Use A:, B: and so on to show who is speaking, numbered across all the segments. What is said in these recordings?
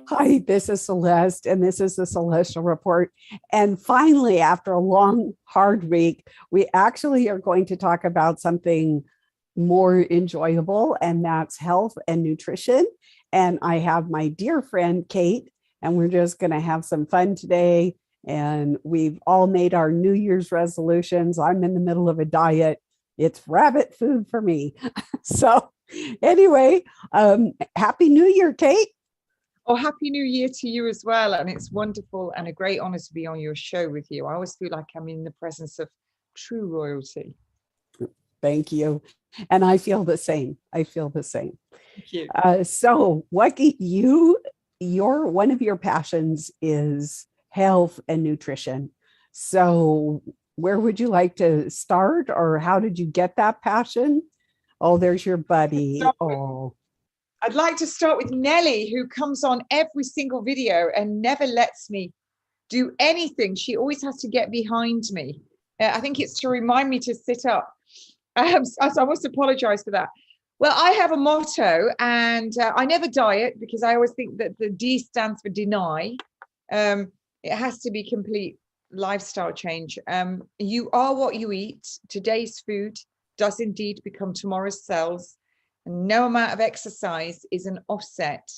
A: Hi, this is Celeste, and this is the Celestial Report. And finally, after a long, hard week, we actually are going to talk about something more enjoyable, and that's health and nutrition. And I have my dear friend, Kate, and we're just going to have some fun today. And we've all made our New Year's resolutions. I'm in the middle of a diet. It's rabbit food for me. So, anyway, Happy New Year, Kate.
B: Oh, Happy New Year to you as well. And it's wonderful and a great honor to be on your show with you. I always feel like I'm in the presence of true royalty.
A: Thank you. And I feel the same. I feel the same.
B: Thank you.
A: So what your one of your passions is health and nutrition. So where would you like to start, or how did you get that passion? Oh, there's your buddy. Oh,
B: I'd like to start with Nellie, who comes on every single video and never lets me do anything. She always has to get behind me. I think it's to remind me to sit up. So I must apologize for that. Well, I have a motto, and I never diet because I always think that the D stands for deny. It has to be complete lifestyle change. You are what you eat. Today's food does indeed become tomorrow's cells. And no amount of exercise is an offset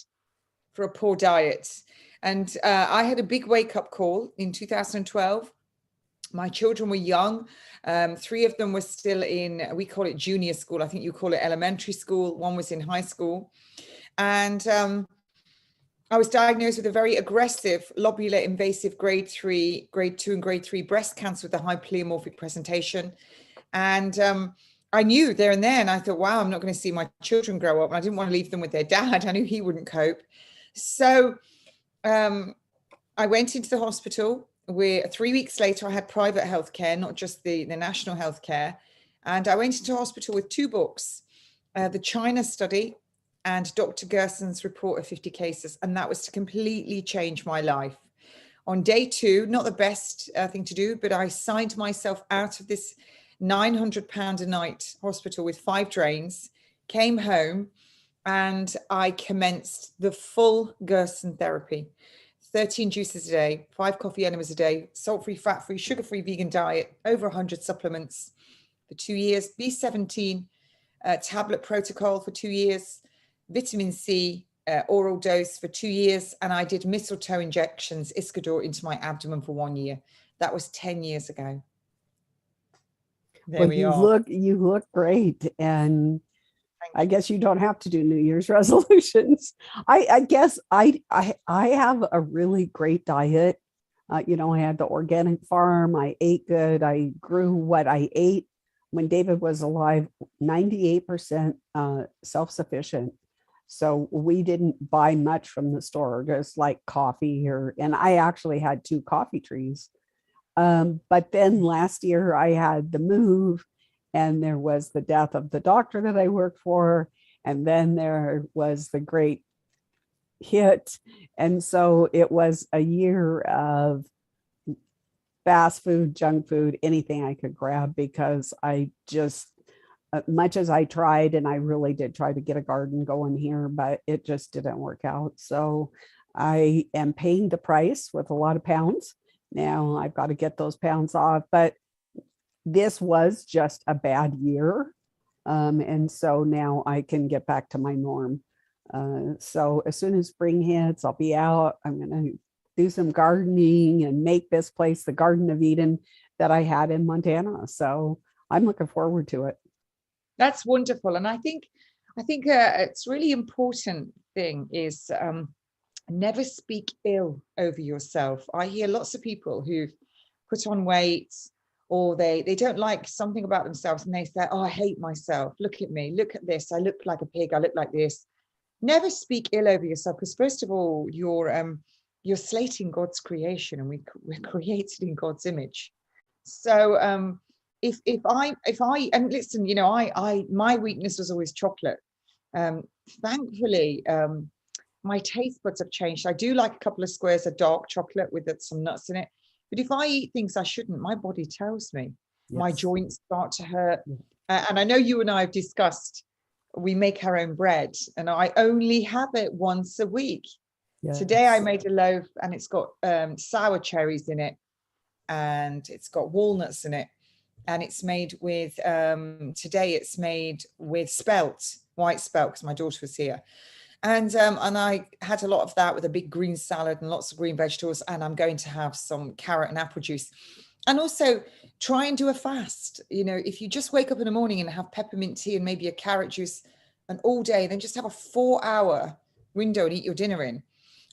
B: for a poor diet. And I had a big wake-up call in 2012. My children were young. 3 of them were still in, we call it junior school. I think you call it elementary school. 1 was in high school. And I was diagnosed with a very aggressive lobular invasive grade 2 and grade 3 breast cancer with a high pleomorphic presentation. And I knew there and then, I thought, wow, I'm not going to see my children grow up. And I didn't want to leave them with their dad. I knew he wouldn't cope. So I went into the hospital. 3 weeks later, I had private healthcare, not just the national healthcare. And I went into hospital with 2 books, the China study and Dr. Gerson's report of 50 cases. And that was to completely change my life. On day 2, not the best thing to do, but I signed myself out of this £900 a night hospital with 5 drains, came home, and I commenced the full Gerson therapy. 13 juices a day, 5 coffee enemas a day, salt-free, fat-free, sugar-free vegan diet, over 100 supplements for 2 years, B17 tablet protocol for 2 years, vitamin C oral dose for 2 years, and I did mistletoe injections, Iscador, into my abdomen for 1 year. That was 10 years ago. There
A: well,
B: we are.
A: you look great. And I guess you don't have to do New Year's resolutions. I guess I have a really great diet. I had the organic farm. I ate good. I grew what I ate. When David was alive, 98% self-sufficient. So we didn't buy much from the store, just like coffee and I actually had 2 coffee trees. But then last year I had the move, and there was the death of the doctor that I worked for. And then there was the great hit. And so it was a year of fast food, junk food, anything I could grab, because I just, much as I tried, and I really did try to get a garden going here, but it just didn't work out. So I am paying the price with a lot of pounds. Now I've got to get those pounds off, but this was just a bad year. And so now I can get back to my norm. So as soon as spring hits, I'll be out. I'm going to do some gardening and make this place the Garden of Eden that I had in Montana. So I'm looking forward to it.
B: That's wonderful. And I think it's really important thing is never speak ill over yourself. I hear lots of people who've put on weight, or they don't like something about themselves, and they say, oh, I hate myself. Look at me. Look at this. I look like a pig. I look like this. Never speak ill over yourself, because first of all, you're slating God's creation, and we're created in God's image. So if I and listen, my weakness was always chocolate. Thankfully, my taste buds have changed. I do like a couple of squares of dark chocolate with some nuts in it. But if I eat things I shouldn't, my body tells me. Yes. My joints start to hurt. And I know you and I have discussed, we make our own bread, and I only have it once a week. Today I
A: Yes.
B: made a loaf and it's got sour cherries in it, and it's got walnuts in it, and it's made with today it's made with spelt, white spelt, because my daughter was here. And I had a lot of that with a big green salad and lots of green vegetables. And I'm going to have some carrot and apple juice. And also try and do a fast. You know, if you just wake up in the morning and have peppermint tea and maybe a carrot juice and all day, then just have a 4-hour window and eat your dinner in.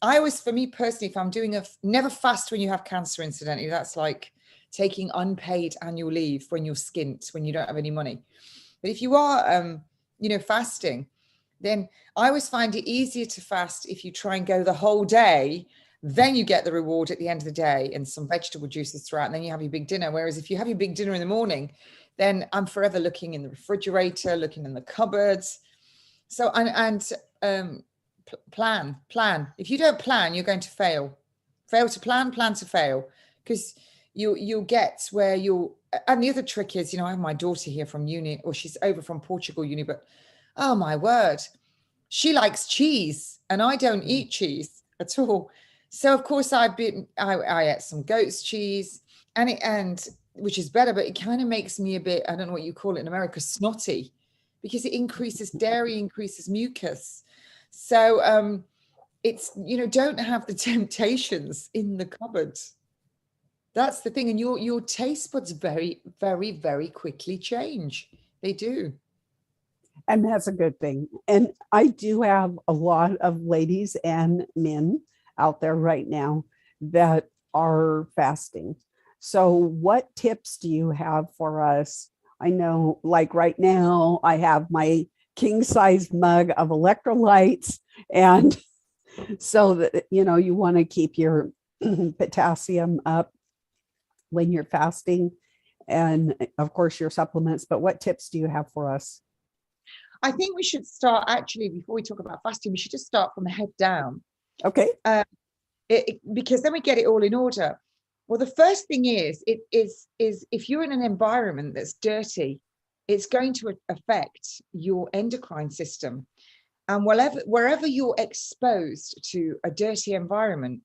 B: I always, for me personally, if I'm doing never fast when you have cancer, incidentally, that's like taking unpaid annual leave when you're skint, when you don't have any money. But if you are, fasting, then I always find it easier to fast if you try and go the whole day. Then you get the reward at the end of the day and some vegetable juices throughout, and then you have your big dinner. Whereas if you have your big dinner in the morning, then I'm forever looking in the refrigerator, looking in the cupboards. So, plan. If you don't plan, you're going to fail. Fail to plan to fail, because you'll get where you'll. And the other trick is, I have my daughter here from uni, or she's over from Portugal uni, but oh my word, she likes cheese and I don't eat cheese at all. So of course I ate some goat's cheese, and which is better, but it kind of makes me a bit, I don't know what you call it in America, snotty, because it increases dairy, increases mucus. So it's, don't have the temptations in the cupboard. That's the thing. And your taste buds very, very, very quickly change. They do.
A: And that's a good thing. And I do have a lot of ladies and men out there right now that are fasting. So, what tips do you have for us? I know, like right now, I have my king size mug of electrolytes. And so that, you want to keep your potassium up when you're fasting. And of course, your supplements. But what tips do you have for us?
B: I think we should start, actually, before we talk about fasting, we should just start from the head down.
A: Okay.
B: Because then we get it all in order. Well, the first thing is if you're in an environment that's dirty, it's going to affect your endocrine system. And wherever you're exposed to a dirty environment,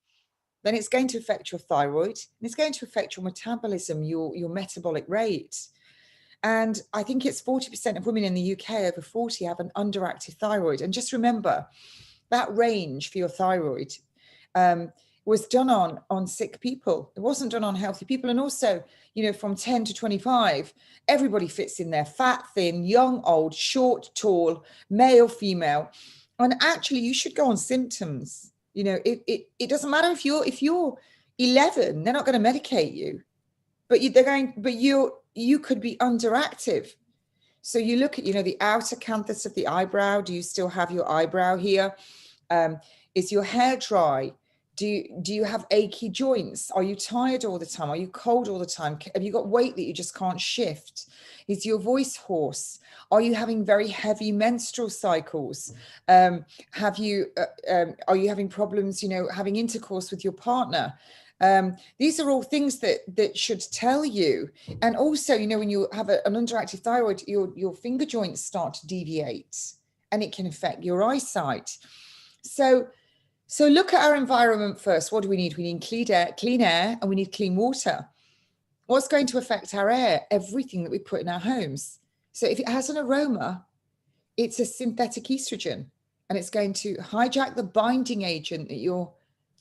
B: then it's going to affect your thyroid, and it's going to affect your metabolism, your metabolic rate. And I think it's 40% of women in the UK over 40 have an underactive thyroid. And just remember, that range for your thyroid was done on sick people. It wasn't done on healthy people. And also, from 10 to 25, everybody fits in there: fat, thin, young, old, short, tall, male, female. And actually, you should go on symptoms. It doesn't matter if you're 11, they're not going to medicate you, but you could be underactive. So you look at, the outer canthus of the eyebrow. Do you still have your eyebrow here? Is your hair dry? Do you have achy joints? Are you tired all the time? Are you cold all the time? Have you got weight that you just can't shift? Is your voice hoarse? Are you having very heavy menstrual cycles? Are you having problems, having intercourse with your partner? These are all things that should tell you. And also, when you have an underactive thyroid, your finger joints start to deviate, and it can affect your eyesight. So look at our environment first. What do we need? We need clean air, and we need clean water. What's going to affect our air? Everything that we put in our homes. So if it has an aroma, it's a synthetic estrogen, and it's going to hijack the binding agent that your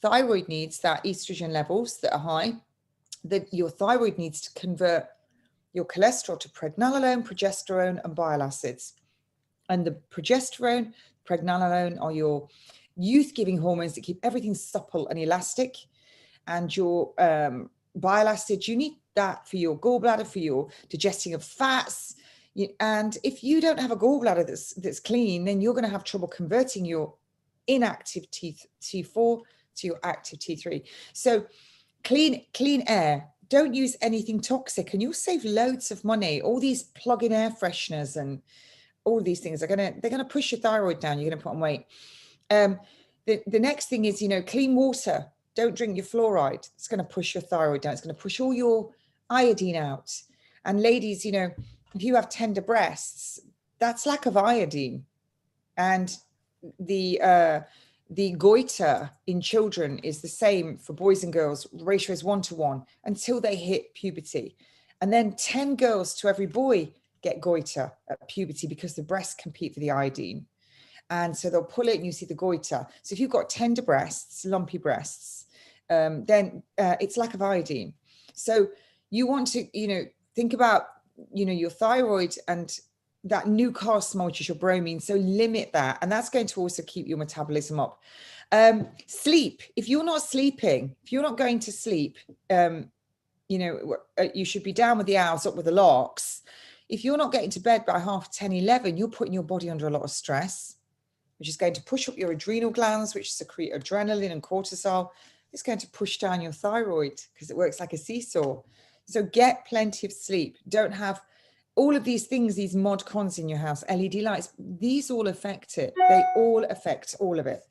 B: thyroid needs, that estrogen levels that are high, that your thyroid needs to convert your cholesterol to pregnenolone, progesterone, and bile acids. And the progesterone, pregnenolone are your youth-giving hormones that keep everything supple and elastic. And your bile acids, you need that for your gallbladder, for your digesting of fats. And if you don't have a gallbladder that's clean, then you're going to have trouble converting your inactive T4 to your active T3. So clean air. Don't use anything toxic, and you'll save loads of money. All these plug-in air fresheners and all these things they're gonna push your thyroid down. You're gonna put on weight. The next thing is, clean water. Don't drink your fluoride. It's going to push your thyroid down. It's going to push all your iodine out. And ladies, if you have tender breasts, that's lack of iodine. And the the goiter in children is the same for boys and girls. The ratio is 1-to-1 until they hit puberty. And then 10 girls to every boy get goiter at puberty because the breasts compete for the iodine. And so they'll pull it and you see the goiter. So if you've got tender breasts, lumpy breasts, then it's lack of iodine. So you want to, think about, your thyroid and that new cast which is your bromine. So limit that. And that's going to also keep your metabolism up. Sleep. If you're not sleeping, if you're not going to sleep, you should be down with the owls, up with the larks. If you're not getting to bed by 10:30, 11, you're putting your body under a lot of stress, which is going to push up your adrenal glands, which secrete adrenaline and cortisol. It's going to push down your thyroid because it works like a seesaw. So get plenty of sleep. Don't have all of these things, these mod cons in your house, LED lights, these all affect it. They all affect all of it.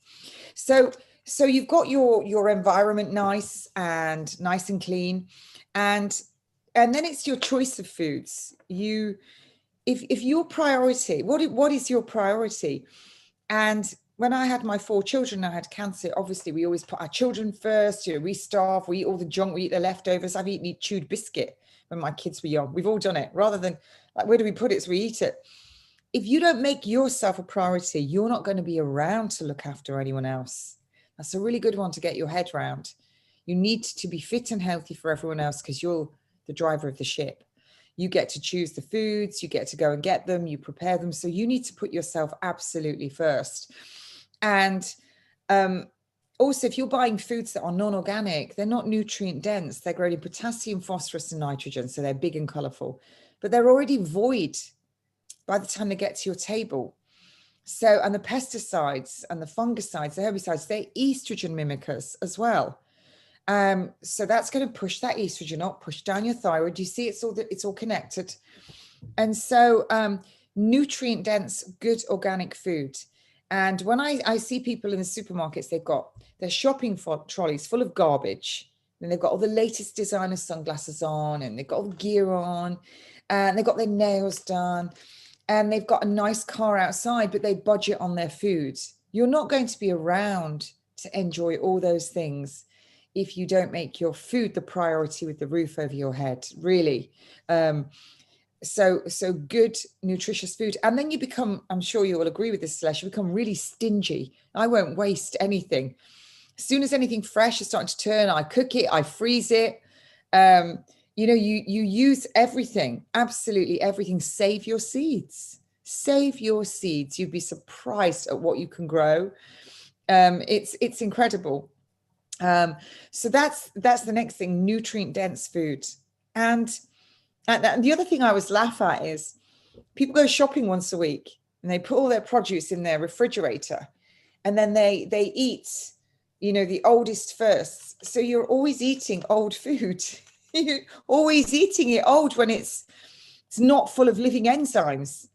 B: So you've got your environment nice and clean. And then it's your choice of foods. If your priority, what is your priority? And when I had my 4 children, I had cancer. Obviously, we always put our children first. We starve, we eat all the junk, we eat the leftovers. I've eaten chewed biscuit when my kids were young. We've all done it, rather than like, where do we put it? So we eat it. If you don't make yourself a priority, you're not going to be around to look after anyone else. That's a really good one to get your head around. You need to be fit and healthy for everyone else because you're the driver of the ship. You get to choose the foods, you get to go and get them, you prepare them. So you need to put yourself absolutely first. And also, if you're buying foods that are non-organic, they're not nutrient dense. They're grown in potassium, phosphorus, and nitrogen. So they're big and colorful, but they're already void by the time they get to your table. So, and the pesticides and the fungicides, the herbicides, they're estrogen mimickers as well. So that's going to push that estrogen up, push down your thyroid. You see, it's all connected. And so nutrient dense, good organic food. And when I see people in the supermarkets, they've got their shopping trolleys full of garbage. And they've got all the latest designer sunglasses on, and they've got all the gear on, and they've got their nails done, and they've got a nice car outside, but they budget on their food. You're not going to be around to enjoy all those things if you don't make your food the priority with the roof over your head, really. So good, nutritious food. And then you become, I'm sure you will agree with this, Celeste, you become really stingy. I won't waste anything. As soon as anything fresh is starting to turn, I cook it, I freeze it. You use everything, absolutely everything. Save your seeds. Save your seeds. You'd be surprised at what you can grow. It's incredible. So that's the next thing, nutrient dense food. And the other thing I always laugh at is people go shopping once a week and they put all their produce in their refrigerator, and then they eat, the oldest first. So you're always eating old food. You're always eating it old when it's not full of living enzymes.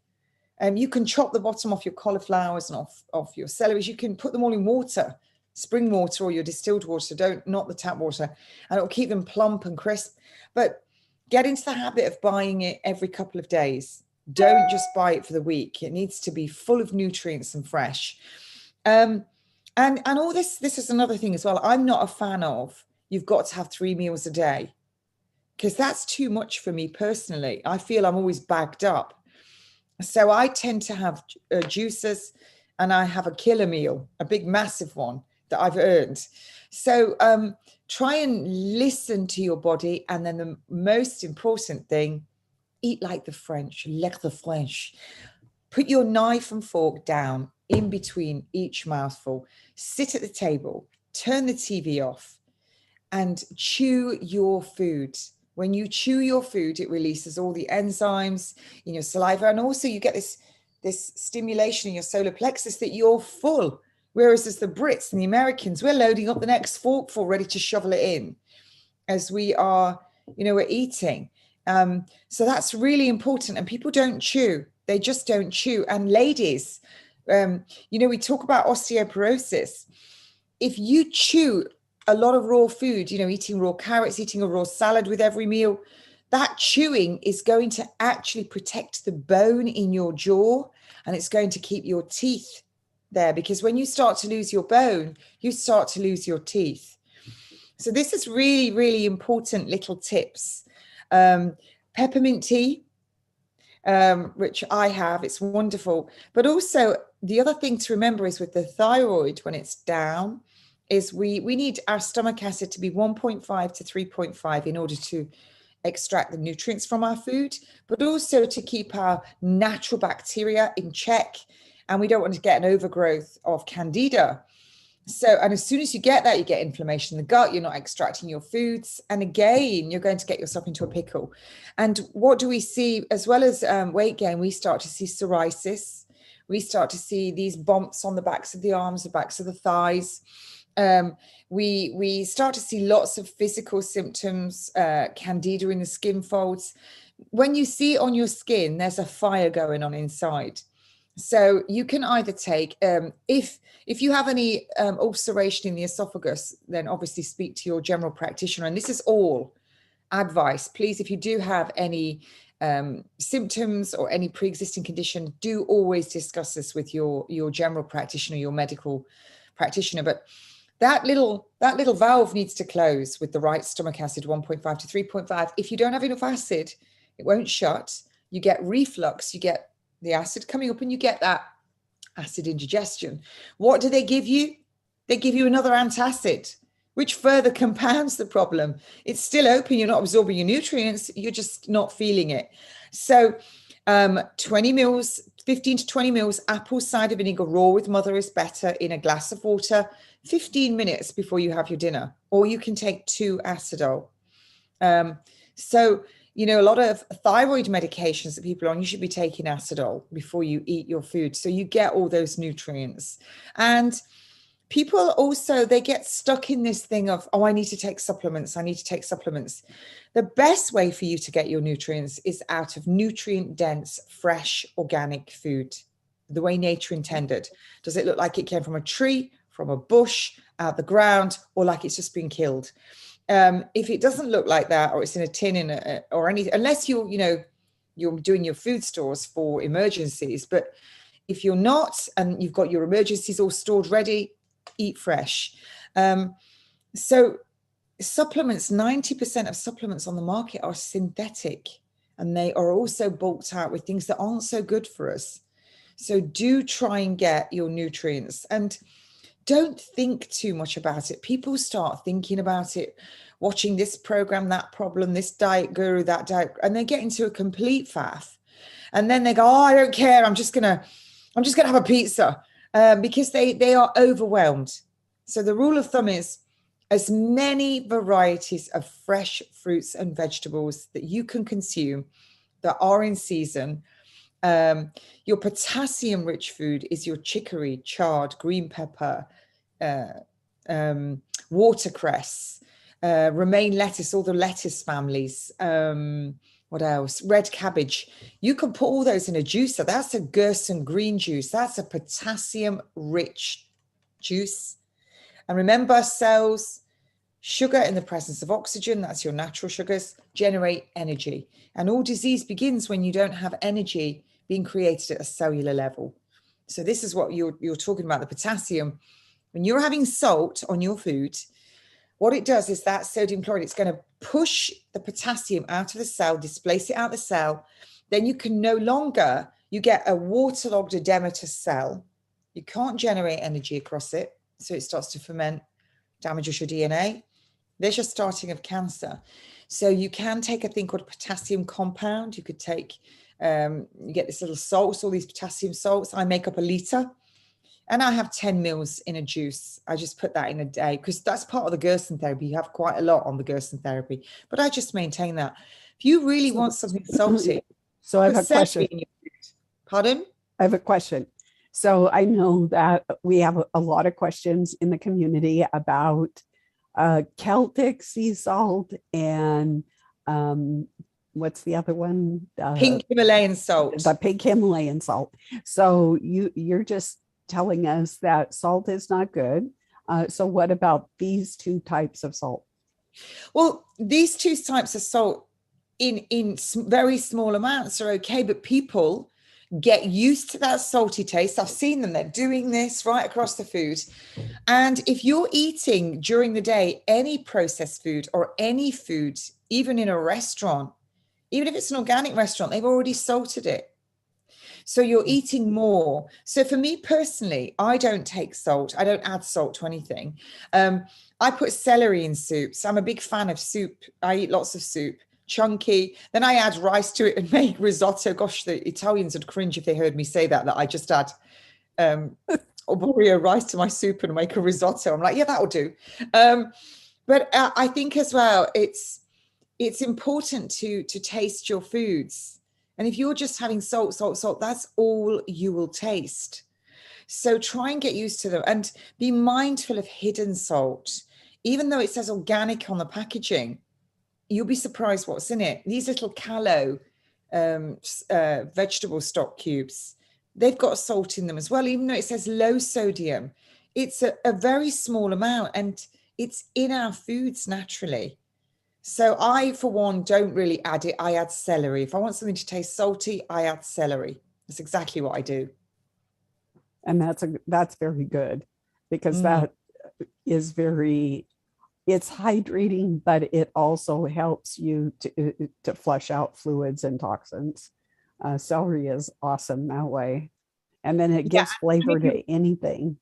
B: You can chop the bottom off your cauliflowers and off your celeries. You can put them all in water, spring water or your distilled water, not the tap water, and it'll keep them plump and crisp. But get into the habit of buying it every couple of days. Don't just buy it for the week. It needs to be full of nutrients and fresh. And all this is another thing as well. I'm not a fan of, you've got to have 3 meals a day, because that's too much for me personally. I feel I'm always bagged up. So I tend to have juices, and I have a killer meal, a big, massive one that I've earned. So try and listen to your body. And then the most important thing, eat like the French, like the French. Put your knife and fork down in between each mouthful. Sit at the table, turn the TV off, and chew your food. When you chew your food, it releases all the enzymes in your saliva. And also you get this stimulation in your solar plexus that you're full. Whereas as the Brits and the Americans, we're loading up the next forkful, ready to shovel it in as we are, we're eating. So that's really important. And people don't chew. They just don't chew. And ladies, we talk about osteoporosis. If you chew a lot of raw food, eating raw carrots, eating a raw salad with every meal, that chewing is going to actually protect the bone in your jaw, and it's going to keep your teeth there, because when you start to lose your bone, you start to lose your teeth. So this is really, really important little tips. Peppermint tea, which I have, it's wonderful. But also the other thing to remember is with the thyroid, when it's down, is we need our stomach acid to be 1.5 to 3.5 in order to extract the nutrients from our food, but also to keep our natural bacteria in check. And we don't want to get an overgrowth of candida. So, and as soon as you get that, you get inflammation in the gut, you're not extracting your foods. And again, you're going to get yourself into a pickle. And what do we see? As well as weight gain, we start to see psoriasis. We start to see these bumps on the backs of the arms, the backs of the thighs. We start to see lots of physical symptoms, candida in the skin folds. When you see it on your skin, there's a fire going on inside. So you can either take, if you have any ulceration in the esophagus, then obviously speak to your general practitioner. And this is all advice. Please, if you do have any symptoms or any pre-existing condition, do always discuss this with your general practitioner, your medical practitioner. But that little valve needs to close with the right stomach acid, 1.5 to 3.5. If you don't have enough acid, it won't shut. You get reflux, you get the acid coming up, and you get that acid indigestion. What do they give you? They give you another antacid, which further compounds the problem. It's still open, you're not absorbing your nutrients, you're just not feeling it. So 20 mils, 15 to 20 mils apple cider vinegar raw with mother is better in a glass of water, 15 minutes before you have your dinner, or you can take 2 Acidol. So, you know, a lot of thyroid medications that people are on, you should be taking Acidol before you eat your food, so you get all those nutrients. And people also, they get stuck in this thing of, oh, I need to take supplements. I need to take supplements. The best way for you to get your nutrients is out of nutrient-dense, fresh, organic food, the way nature intended. Does it look like it came from a tree, from a bush, out the ground, or like it's just been killed? If it doesn't look like that, or it's in a tin or anything, unless you're doing your food stores for emergencies. But if you're not, and you've got your emergencies all stored ready, eat fresh. So supplements, 90% of supplements on the market are synthetic, and they are also bulked out with things that aren't so good for us. So do try and get your nutrients, and don't think too much about it. People start thinking about it, watching this program, that problem, this diet guru, that diet, and they get into a complete faff. And then they go, oh, I don't care. I'm just gonna have a pizza, because they are overwhelmed. So the rule of thumb is as many varieties of fresh fruits and vegetables that you can consume that are in season. Your potassium-rich food is your chicory, chard, green pepper, watercress, romaine lettuce, all the lettuce families. What else? Red cabbage. You can put all those in a juicer. That's a Gerson green juice. That's a potassium-rich juice. And remember, cells, sugar in the presence of oxygen, that's your natural sugars, generate energy. And all disease begins when you don't have energy being created at a cellular level. So this is what you're talking about, the potassium. When you're having salt on your food, what it does is that sodium chloride, it's going to push the potassium out of the cell, displace it out of the cell. Then you can no longer, you get a waterlogged edematous cell. You can't generate energy across it. So it starts to ferment, damages your DNA. There's your starting of cancer. So you can take a thing called a potassium compound. You could take, you get this little salts, all these potassium salts. I make up a liter, and I have 10 mils in a juice. I just put that in a day because that's part of the Gerson therapy. You have quite a lot on the Gerson therapy, but I just maintain that. If you really want something salty,
A: so I have a question.
B: Pardon?
A: I have a question. So I know that we have a lot of questions in the community about Celtic sea salt and what's the other one?
B: Pink Himalayan salt.
A: The pink Himalayan salt. So you're just telling us that salt is not good. So what about these 2 types of salt?
B: Well, these 2 types of salt in very small amounts are okay, but people Get used to that salty taste. I've seen them, they're doing this right across the food. And if you're eating during the day any processed food or any food, even in a restaurant, even if it's an organic restaurant, they've already salted it. So you're eating more. So for me personally, I don't take salt. I don't add salt to anything. I put celery in soups. I'm a big fan of soup. I eat lots of soup, chunky. Then I add rice to it and make risotto. Gosh, the Italians would cringe if they heard me say that I just add arborio rice to my soup and make a risotto. I'm like, yeah, that'll do. But I think as well, it's important to taste your foods. And if you're just having salt, that's all you will taste. So try and get used to them and be mindful of hidden salt. Even though it says organic on the packaging, you'll be surprised what's in it. These little callow vegetable stock cubes, they've got salt in them as well, even though it says low sodium. It's a very small amount, and it's in our foods naturally. So I, for one, don't really add it. I add celery. If I want something to taste salty, I add celery. That's exactly what I do.
A: And that's very good, because that is it's hydrating, but it also helps you to flush out fluids and toxins. Celery is awesome that way. And then it gives flavor to anything.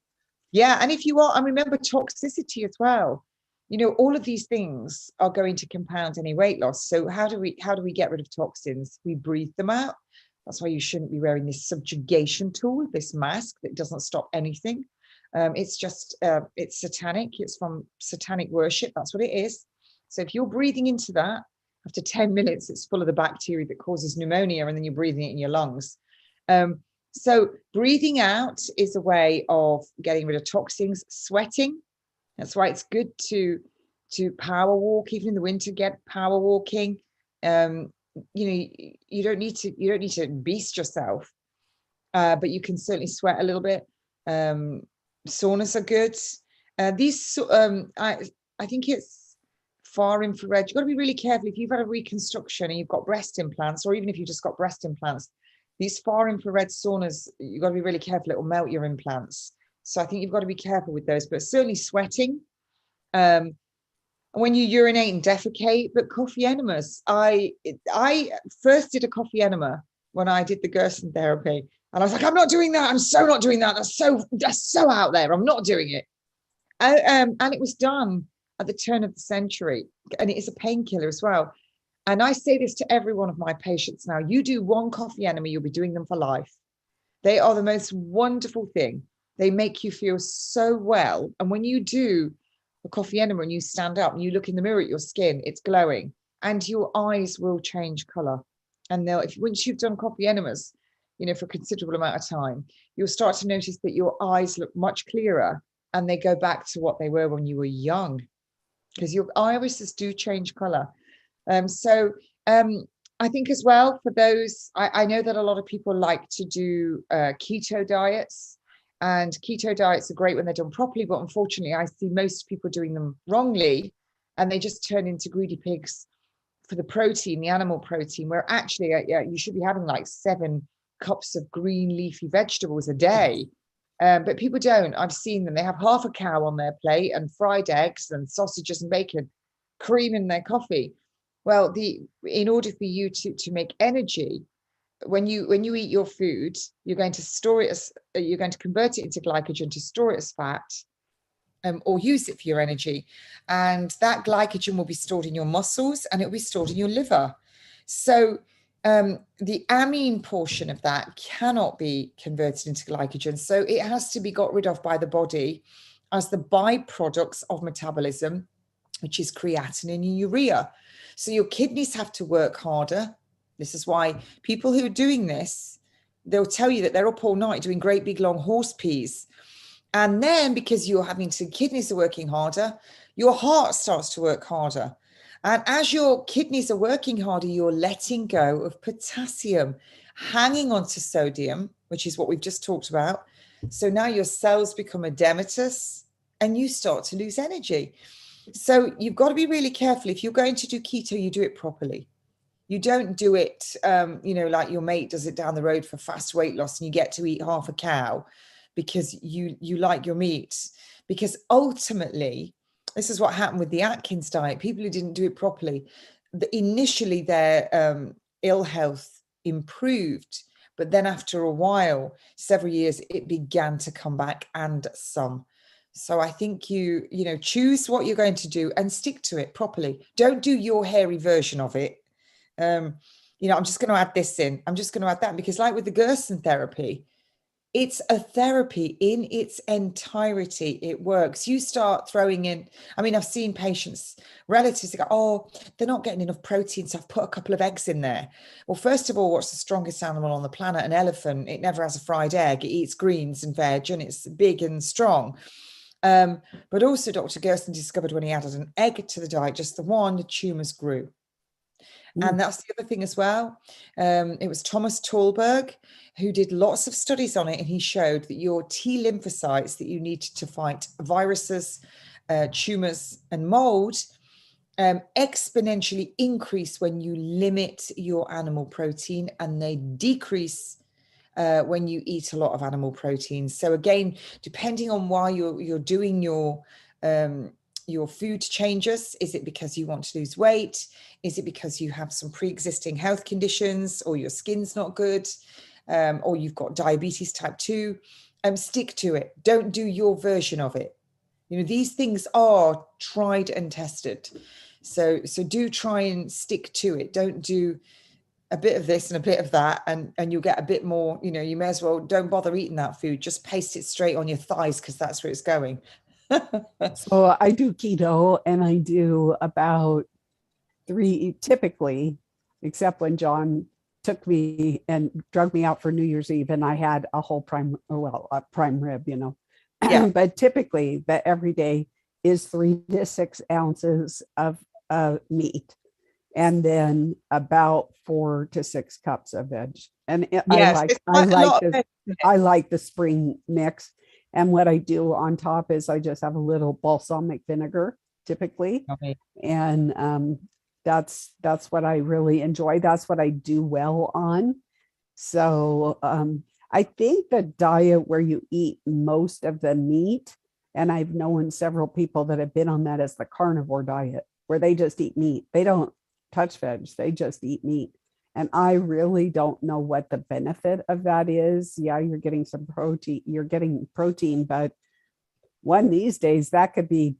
B: Yeah. And if you are, and remember toxicity as well. You know, all of these things are going to compound any weight loss. So how do we get rid of toxins? We breathe them out. That's why you shouldn't be wearing this subjugation tool, this mask that doesn't stop anything. It's just, it's satanic. It's from satanic worship. That's what it is. So if you're breathing into that, after 10 minutes, it's full of the bacteria that causes pneumonia, and then you're breathing it in your lungs. So breathing out is a way of getting rid of toxins. Sweating. That's why it's good to power walk, even in the winter. Get power walking. You know, you don't need to beast yourself, but you can certainly sweat a little bit. Saunas are good. I think it's far infrared. You've got to be really careful if you've had a reconstruction and you've got breast implants, or even if you just got breast implants. These far infrared saunas, you've got to be really careful. It will melt your implants. So I think you've got to be careful with those, but certainly sweating. When you urinate and defecate, but coffee enemas. I first did a coffee enema when I did the Gerson therapy, and I was like, I'm not doing that. I'm so not doing that. That's so out there. I'm not doing it. And it was done at the turn of the century, and it is a painkiller as well. And I say this to every one of my patients now: you do one coffee enema, you'll be doing them for life. They are the most wonderful thing. They make you feel so well. And when you do a coffee enema and you stand up and you look in the mirror at your skin, it's glowing, and your eyes will change color. And once you've done coffee enemas, you know, for a considerable amount of time, you'll start to notice that your eyes look much clearer, and they go back to what they were when you were young, because your irises do change color. I think as well, for those, I know that a lot of people like to do keto diets. And keto diets are great when they're done properly, but unfortunately, I see most people doing them wrongly, and they just turn into greedy pigs for the protein, the animal protein, where actually you should be having like 7 cups of green leafy vegetables a day. But people don't. I've seen them. They have half a cow on their plate and fried eggs and sausages and bacon, cream in their coffee. Well, in order for you to make energy, when you eat your food, you're going to store it you're going to convert it into glycogen to store it as fat, or use it for your energy. And that glycogen will be stored in your muscles, and it will be stored in your liver. So the amine portion of that cannot be converted into glycogen. So it has to be got rid of by the body as the byproducts of metabolism, which is creatinine and urea. So your kidneys have to work harder. This is why people who are doing this, they'll tell you that they're up all night doing great big long horse peas. And then because kidneys are working harder, your heart starts to work harder. And as your kidneys are working harder, you're letting go of potassium, hanging on to sodium, which is what we've just talked about. So now your cells become edematous and you start to lose energy. So you've got to be really careful. If you're going to do keto, you do it properly. You don't do it, like your mate does it down the road for fast weight loss, and you get to eat half a cow because you like your meat. Because ultimately, this is what happened with the Atkins diet. People who didn't do it properly, initially their ill health improved, but then after a while, several years, it began to come back, and some. So I think you choose what you're going to do and stick to it properly. Don't do your hairy version of it. I'm just going to add this in. I'm just going to add that, because like with the Gerson therapy, it's a therapy in its entirety. It works. You start throwing in, I've seen patients, relatives that go, oh, they're not getting enough protein, so I've put a couple of eggs in there. Well, first of all, what's the strongest animal on the planet? An elephant. It never has a fried egg. It eats greens and veg, and it's big and strong. But also Dr. Gerson discovered when he added an egg to the diet, just the one, the tumors grew. And that's the other thing as well. It was Thomas Thalberg who did lots of studies on it, and he showed that your T lymphocytes that you need to fight viruses, tumors, and mold exponentially increase when you limit your animal protein, and they decrease when you eat a lot of animal protein. So again, depending on why you're doing your food changes, is it because you want to lose weight? Is it because you have some pre-existing health conditions, or your skin's not good, or you've got diabetes type 2? Stick to it. Don't do your version of it. These things are tried and tested. So do try and stick to it. Don't do a bit of this and a bit of that, and you'll get a bit more. You may as well don't bother eating that food. Just paste it straight on your thighs, because that's where it's going.
A: So I do keto, and I do about 3 typically, except when John took me and drug me out for New Year's Eve, and I had a whole prime rib,
B: Yeah.
A: But typically that every day is 3 to 6 ounces of meat, and then about 4 to 6 cups of veg. And I like the spring mix. And what I do on top is I just have a little balsamic vinegar typically.
B: Okay.
A: And that's what I really enjoy. That's what I do well on. So I think the diet where you eat most of the meat, and I've known several people that have been on that, as the carnivore diet, where they just eat meat. They don't touch veg, they just eat meat. And I really don't know what the benefit of that is. Yeah, you're getting some protein, but one these days that could be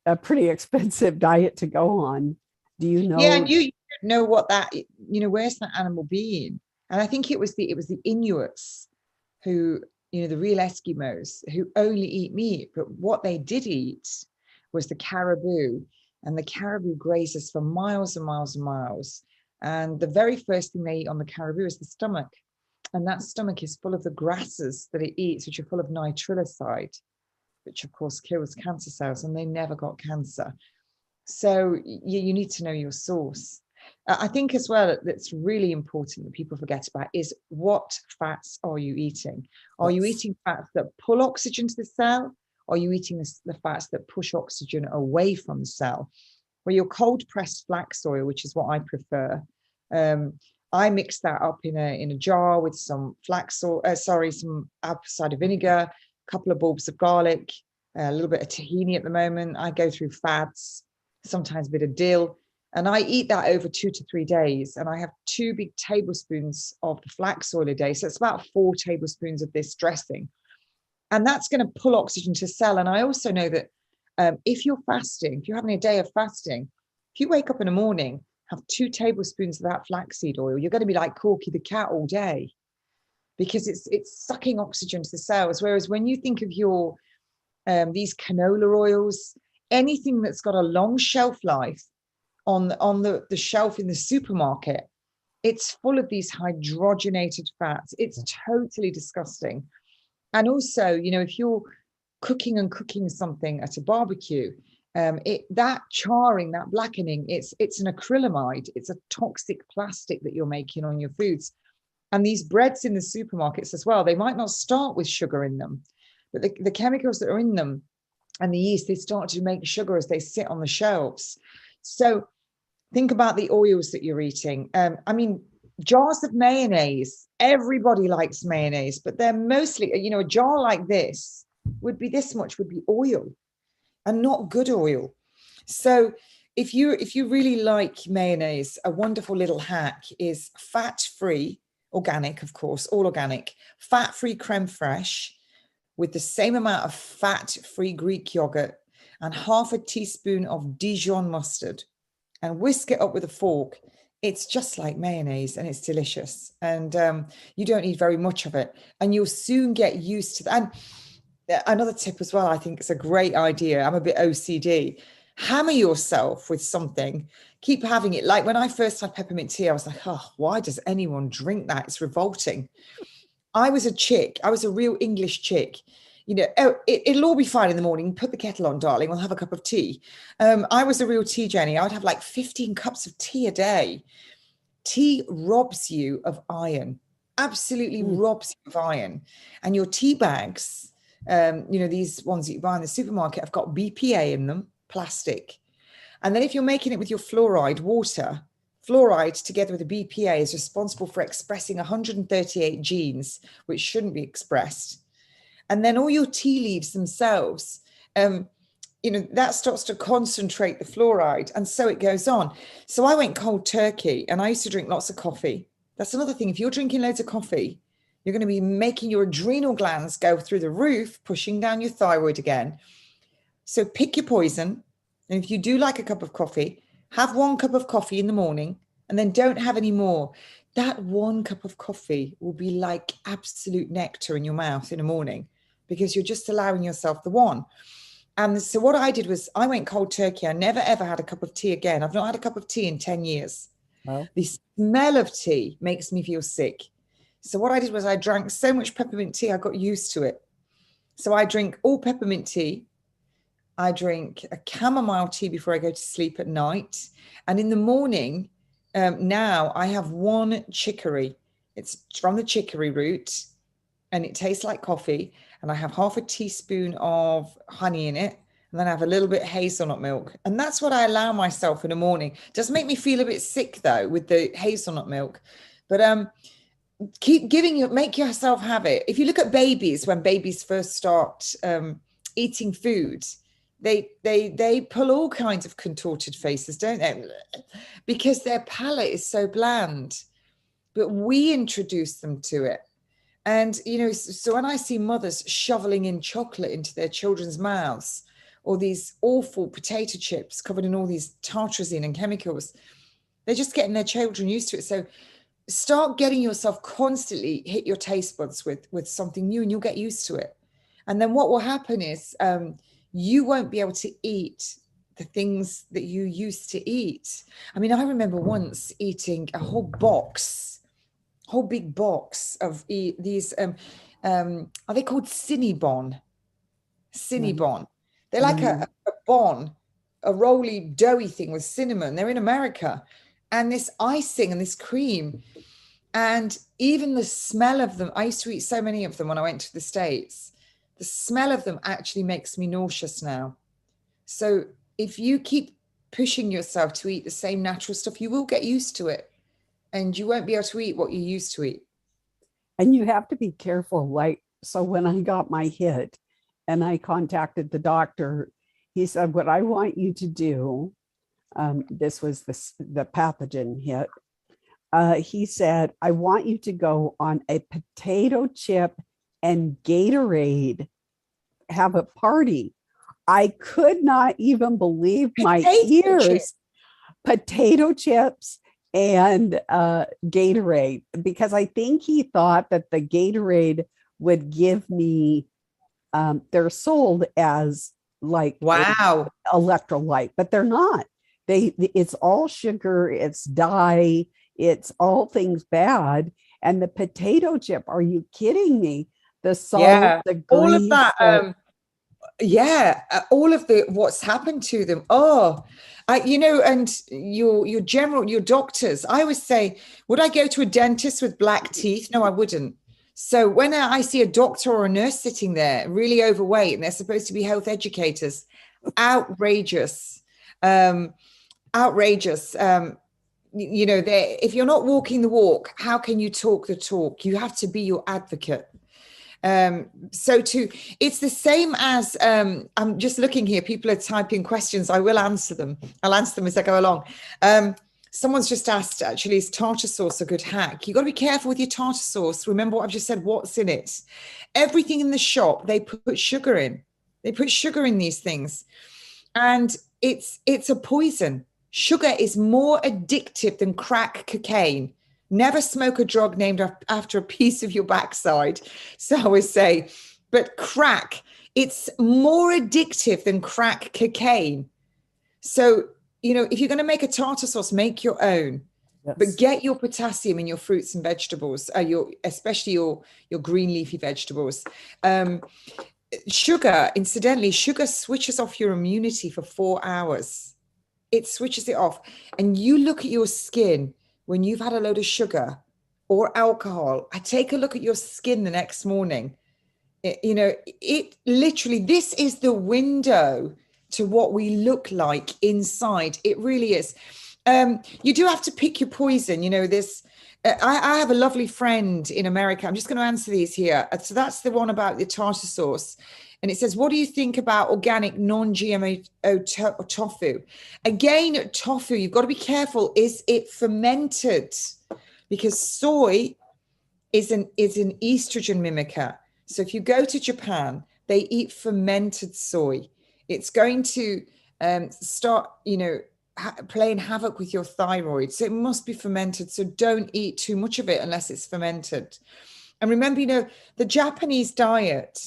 A: a pretty expensive diet to go on. Do you know?
B: Yeah, and you know what that, where's that animal being? And I think it was the Inuits who, the real Eskimos, who only eat meat, but what they did eat was the caribou, and the caribou grazes for miles and miles and miles. And the very first thing they eat on the caribou is the stomach. And that stomach is full of the grasses that it eats, which are full of nitrilicide, which of course kills cancer cells, and they never got cancer. So you need to know your source. I think as well that's really important that people forget about is, what fats are you eating? Are you eating fats that pull oxygen to the cell? Or are you eating the fats that push oxygen away from the cell? Well, your cold pressed flax oil, which is what I prefer, I mix that up in a jar with some some apple cider vinegar, a couple of bulbs of garlic, a little bit of tahini at the moment. I go through fads, sometimes a bit of dill, and I eat that over 2 to 3 days. And I have 2 big tablespoons of the flax oil a day. So it's about 4 tablespoons of this dressing. And that's going to pull oxygen to cell. And I also know that if you're fasting, if you're having a day of fasting, if you wake up in the morning, have 2 tablespoons of that flaxseed oil, you're going to be like Corky the cat all day, because it's sucking oxygen to the cells. Whereas when you think of your these canola oils, anything that's got a long shelf life on the shelf in the supermarket, it's full of these hydrogenated fats. It's totally disgusting. And also, if you're cooking something at a barbecue, that charring, that blackening, it's an acrylamide. It's a toxic plastic that you're making on your foods. And these breads in the supermarkets as well, they might not start with sugar in them, but the chemicals that are in them and the yeast, they start to make sugar as they sit on the shelves. So think about the oils that you're eating. I mean, jars of mayonnaise, everybody likes mayonnaise, but they're mostly, a jar like this would be this much would be oil and not good oil. So if you really like mayonnaise, a wonderful little hack is fat-free, organic, of course, all organic, fat-free creme fraiche with the same amount of fat-free Greek yogurt and half a teaspoon of Dijon mustard, and whisk it up with a fork. It's just like mayonnaise and it's delicious. And you don't need very much of it. And you'll soon get used to that. And another tip as well, I think it's a great idea. I'm a bit OCD. Hammer yourself with something. Keep having it. Like when I first had peppermint tea, I was like, oh, why does anyone drink that? It's revolting. I was a chick. I was a real English chick. It'll all be fine in the morning. Put the kettle on, darling. We'll have a cup of tea. I was a real tea Jenny. I would have like 15 cups of tea a day. Tea robs you of iron. Absolutely robs you of iron. And your tea bags, these ones that you buy in the supermarket have got BPA in them, plastic. And then if you're making it with your fluoride water, fluoride together with the BPA is responsible for expressing 138 genes, which shouldn't be expressed. And then all your tea leaves themselves, that starts to concentrate the fluoride. And so it goes on. So I went cold turkey and I used to drink lots of coffee. That's another thing. If you're drinking loads of coffee, you're going to be making your adrenal glands go through the roof, pushing down your thyroid again. So pick your poison. And if you do like a cup of coffee, have 1 cup of coffee in the morning and then don't have any more. That 1 cup of coffee will be like absolute nectar in your mouth in the morning because you're just allowing yourself the one. And so what I did was I went cold turkey. I never, ever had a cup of tea again. I've not had a cup of tea in 10 years. Wow. The smell of tea makes me feel sick. So what I did was I drank so much peppermint tea, I got used to it. So I drink all peppermint tea. I drink a chamomile tea before I go to sleep at night. And in the morning, now I have 1 chicory. It's from the chicory root and it tastes like coffee. And I have half a teaspoon of honey in it. And then I have a little bit of hazelnut milk. And that's what I allow myself in the morning. It does make me feel a bit sick though with the hazelnut milk. But make yourself have it. If you look at babies, when babies first start eating food, they pull all kinds of contorted faces, don't they? Because their palate is so bland. But we introduce them to it. And, so when I see mothers shoveling in chocolate into their children's mouths, or these awful potato chips covered in all these tartrazine and chemicals, they're just getting their children used to it. So start getting yourself constantly hit your taste buds with something new and you'll get used to it. And then what will happen is you won't be able to eat the things that you used to eat. I mean, I remember once eating a whole big box of these, are they called Cinnabon? Cinnabon. They're like a bon, a roly doughy thing with cinnamon. They're in America. And this icing and this cream. And even the smell of them, I used to eat so many of them when I went to the States. The smell of them actually makes me nauseous now. So if you keep pushing yourself to eat the same natural stuff, you will get used to it. And you won't be able to eat what you used to eat.
A: And you have to be careful. Like, so when I got my hit and I contacted the doctor, he said, what I want you to do, this was the pathogen hit. He said, I want you to go on a potato chip and Gatorade, have a party. I could not even believe my ears. Potato chips and Gatorade, because I think he thought that the Gatorade would give me, they're sold as like
B: wow
A: electrolyte, but they're not. It's all sugar, it's dye, it's all things bad. And the potato chip, are you kidding me? The salt, the grease,
B: all of that, all of what's happened to them. And your doctors, I always say, would I go to a dentist with black teeth? No, I wouldn't. So when I see a doctor or a nurse sitting there really overweight and they're supposed to be health educators, outrageous. outrageous. You know, if you're not walking the walk, how can you talk the talk? You have to be your advocate. So too, it's the same as, I'm just looking here, people are typing questions. I will answer them. I'll answer them as I go along. Someone's just asked, actually, is tartar sauce a good hack? You've got to be careful with your tartar sauce. Remember what I've just said, what's in it. Everything in the shop, they put sugar in. They put sugar in these things. And it's a poison. Sugar is more addictive than crack cocaine. Never smoke a drug named after a piece of your backside. So I always say, but crack, it's more addictive than crack cocaine. So, you know, if you're going to make a tartar sauce, make your own. Yes. But get your potassium in your fruits and vegetables, especially your green leafy vegetables. Sugar, incidentally, sugar switches off your immunity for 4 hours. It switches it off. And you look at your skin when you've had a load of sugar or alcohol. I take a look at your skin the next morning. It literally, this is the window to what we look like inside. It really is. You do have to pick your poison. You know, I have a lovely friend in America. I'm just going to answer these here. So that's the one about the tartar sauce. And it says, what do you think about organic non-GMO tofu? Again, tofu, you've got to be careful. Is it fermented? Because soy is an estrogen mimicker. So if you go to Japan, they eat fermented soy. It's going to start, playing havoc with your thyroid. So it must be fermented. So don't eat too much of it unless it's fermented. And remember, the Japanese diet,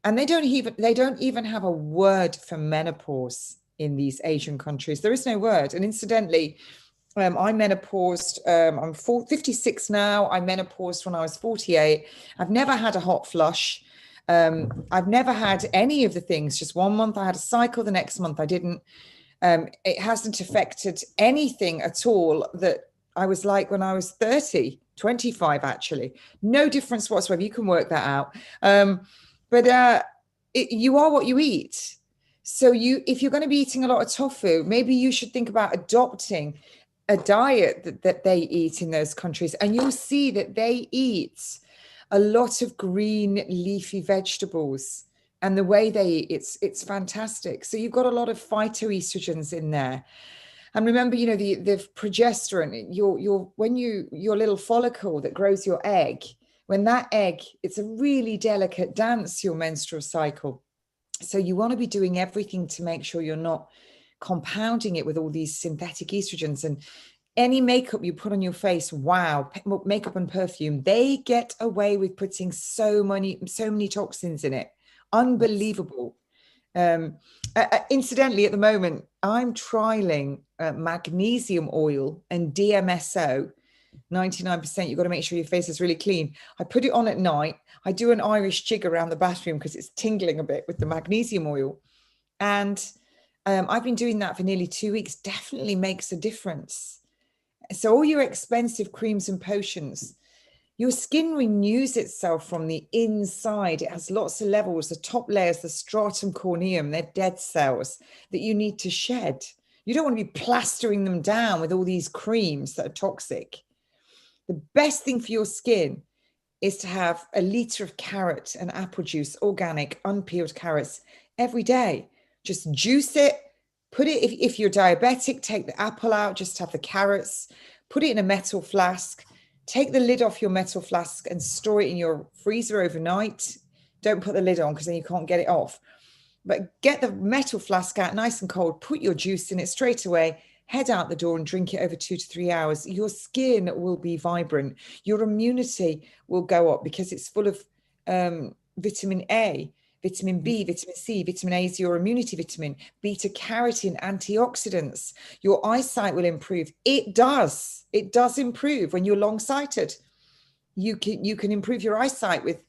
B: and they don't even have a word for menopause in these Asian countries. There is no word. And incidentally, I menopaused. I'm 56 now. I menopaused when I was 48. I've never had a hot flush. I've never had any of the things. Just 1 month I had a cycle. The next month I didn't. It hasn't affected anything at all that I was like when I was 30, 25, actually. No difference whatsoever. You can work that out. But you are what you eat. So if you're going to be eating a lot of tofu, maybe you should think about adopting a diet that they eat in those countries. And you'll see that they eat a lot of green leafy vegetables. And the way they eat, it's fantastic. So you've got a lot of phytoestrogens in there. And remember, the progesterone, your little follicle that grows your egg, when that egg, it's a really delicate dance, your menstrual cycle. So you want to be doing everything to make sure you're not compounding it with all these synthetic estrogens. And any makeup you put on your face, wow, makeup and perfume, they get away with putting so many toxins in it. Unbelievable. Incidentally, at the moment, I'm trialing magnesium oil and DMSO. 99%. You've got to make sure your face is really clean. I put it on at night. I do an Irish jig around the bathroom because it's tingling a bit with the magnesium oil. And I've been doing that for nearly 2 weeks. Definitely makes a difference. So all your expensive creams and potions, your skin renews itself from the inside. It has lots of levels. The top layers, the stratum corneum, they're dead cells that you need to shed. You don't want to be plastering them down with all these creams that are toxic. The best thing for your skin is to have a liter of carrot and apple juice, organic, unpeeled carrots every day. Just juice it, put it, if you're diabetic, take the apple out, just have the carrots, put it in a metal flask, take the lid off your metal flask and store it in your freezer overnight. Don't put the lid on because then you can't get it off. But get the metal flask out nice and cold, put your juice in it straight away, head out the door and drink it over 2 to 3 hours. Your skin will be vibrant. Your immunity will go up because it's full of vitamin A, vitamin B, vitamin C. Vitamin A is your immunity vitamin. Beta carotene, antioxidants. Your eyesight will improve. It does improve when you're long-sighted. You can improve your eyesight with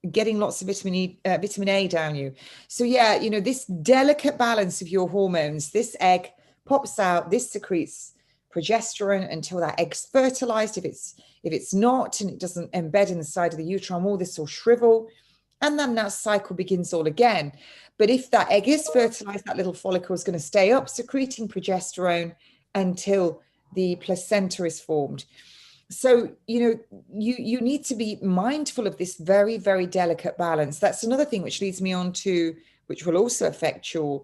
B: getting lots of vitamin A down you. So yeah, this delicate balance of your hormones, this egg pops out, this secretes progesterone until that egg's fertilized. If it's not and it doesn't embed in the side of the uterine wall, this will shrivel, and then that cycle begins all again. But if that egg is fertilized, that little follicle is going to stay up secreting progesterone, until the placenta is formed. So, you need to be mindful of this very, very delicate balance. That's another thing which leads me on to, which will also affect your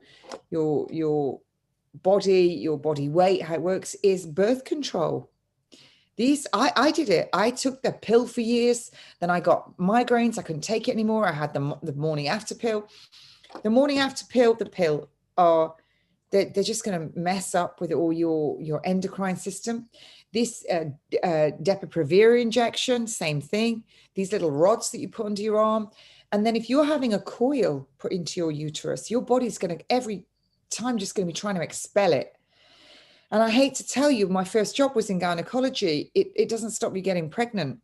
B: body, your body weight, how it works, is birth control. I did it. I took the pill for years. Then I got migraines. I couldn't take it anymore. I had the morning after pill. The morning after pill, the pill are, they're just going to mess up with all your endocrine system. This Depo-Provera injection, same thing. These little rods that you put under your arm. And then if you're having a coil put into your uterus, your body's going to every time just going to be trying to expel it. And I hate to tell you, my first job was in gynecology. It doesn't stop you getting pregnant.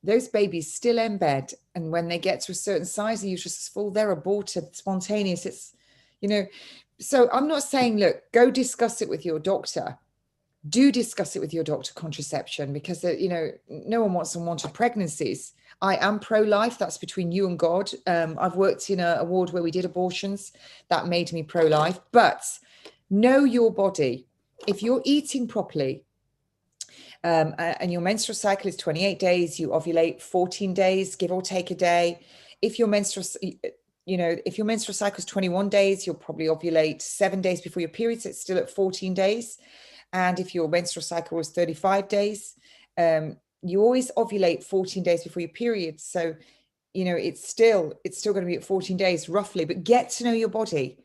B: Those babies still embed. And when they get to a certain size, the uterus is full, they're aborted, spontaneous. It's, so I'm not saying, look, go discuss it with your doctor. Do discuss it with your doctor, contraception, because, no one wants unwanted pregnancies. I am pro-life. That's between you and God. I've worked in a ward where we did abortions. That made me pro-life. But know your body. If you're eating properly, and your menstrual cycle is 28 days, you ovulate 14 days, give or take a day. If your menstrual cycle is 21 days, you'll probably ovulate 7 days before your period, so it's still at 14 days. And if your menstrual cycle was 35 days, you always ovulate 14 days before your period. So, it's still going to be at 14 days roughly, but get to know your body.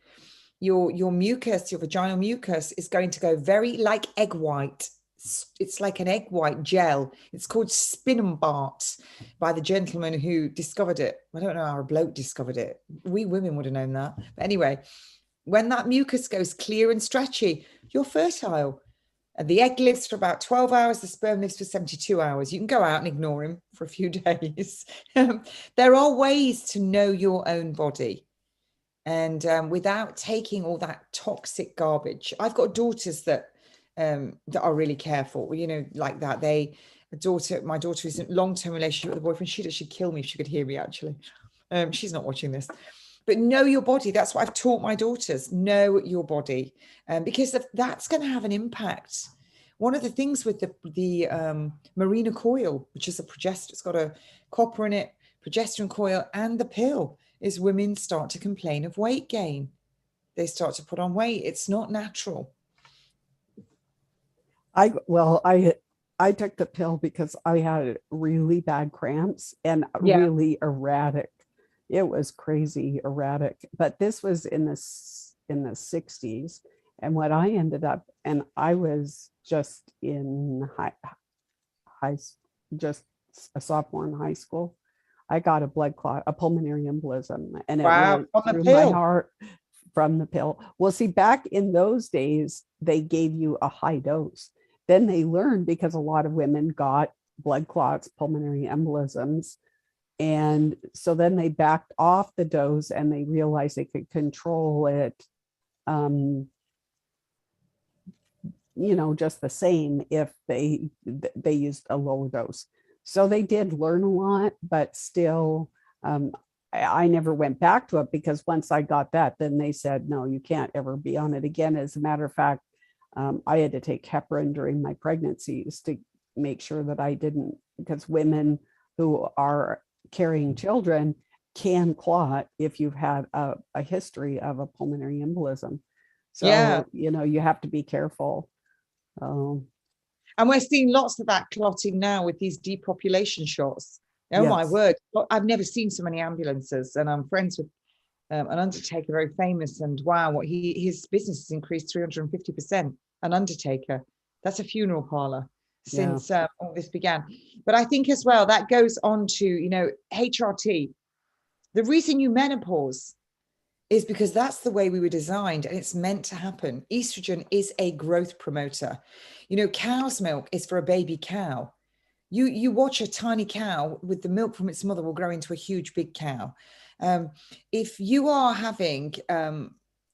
B: Your mucus, your vaginal mucus is going to go very like egg white. It's like an egg white gel. It's called Spinnenbart by the gentleman who discovered it. I don't know how a bloke discovered it. We women would have known that. But anyway, when that mucus goes clear and stretchy, you're fertile. And the egg lives for about 12 hours. The sperm lives for 72 hours. You can go out and ignore him for a few days. There are ways to know your own body. And without taking all that toxic garbage. I've got daughters that are really careful, like that. My daughter is in a long-term relationship with a boyfriend. She'd actually kill me if she could hear me, actually. She's not watching this. But know your body. That's what I've taught my daughters. Know your body, because that's going to have an impact. One of the things with the Marina coil, which is a progesterone, it's got a copper in it, progesterone coil, and the pill, is women start to complain of weight gain. They start to put on weight. It's not natural.
A: I took the pill because I had really bad cramps and really erratic. It was crazy erratic. But this was in the 60s. And what I ended up, and I was just in just a sophomore in high school. I got a blood clot, a pulmonary embolism, and it went through my heart from the pill. Well, see, back in those days, they gave you a high dose. Then they learned, because a lot of women got blood clots, pulmonary embolisms. And so then they backed off the dose and they realized they could control it, just the same if they used a lower dose. So they did learn a lot, but still, I never went back to it, because once I got that, then they said, no, you can't ever be on it again. As a matter of fact, I had to take heparin during my pregnancies to make sure that I didn't, because women who are carrying children can clot if you've had a history of a pulmonary embolism. So, you have to be careful.
B: And we're seeing lots of that clotting now with these depopulation shots. Oh, yes. My word. I've never seen so many ambulances, and I'm friends with an undertaker, very famous, and wow, his business has increased 350%. An undertaker. That's a funeral parlor since all this began. But I think as well, that goes on to, HRT. The reason you menopause is because that's the way we were designed, and it's meant to happen. Estrogen is a growth promoter. Cow's milk is for a baby cow. You watch a tiny cow with the milk from its mother will grow into a huge big cow. If you are having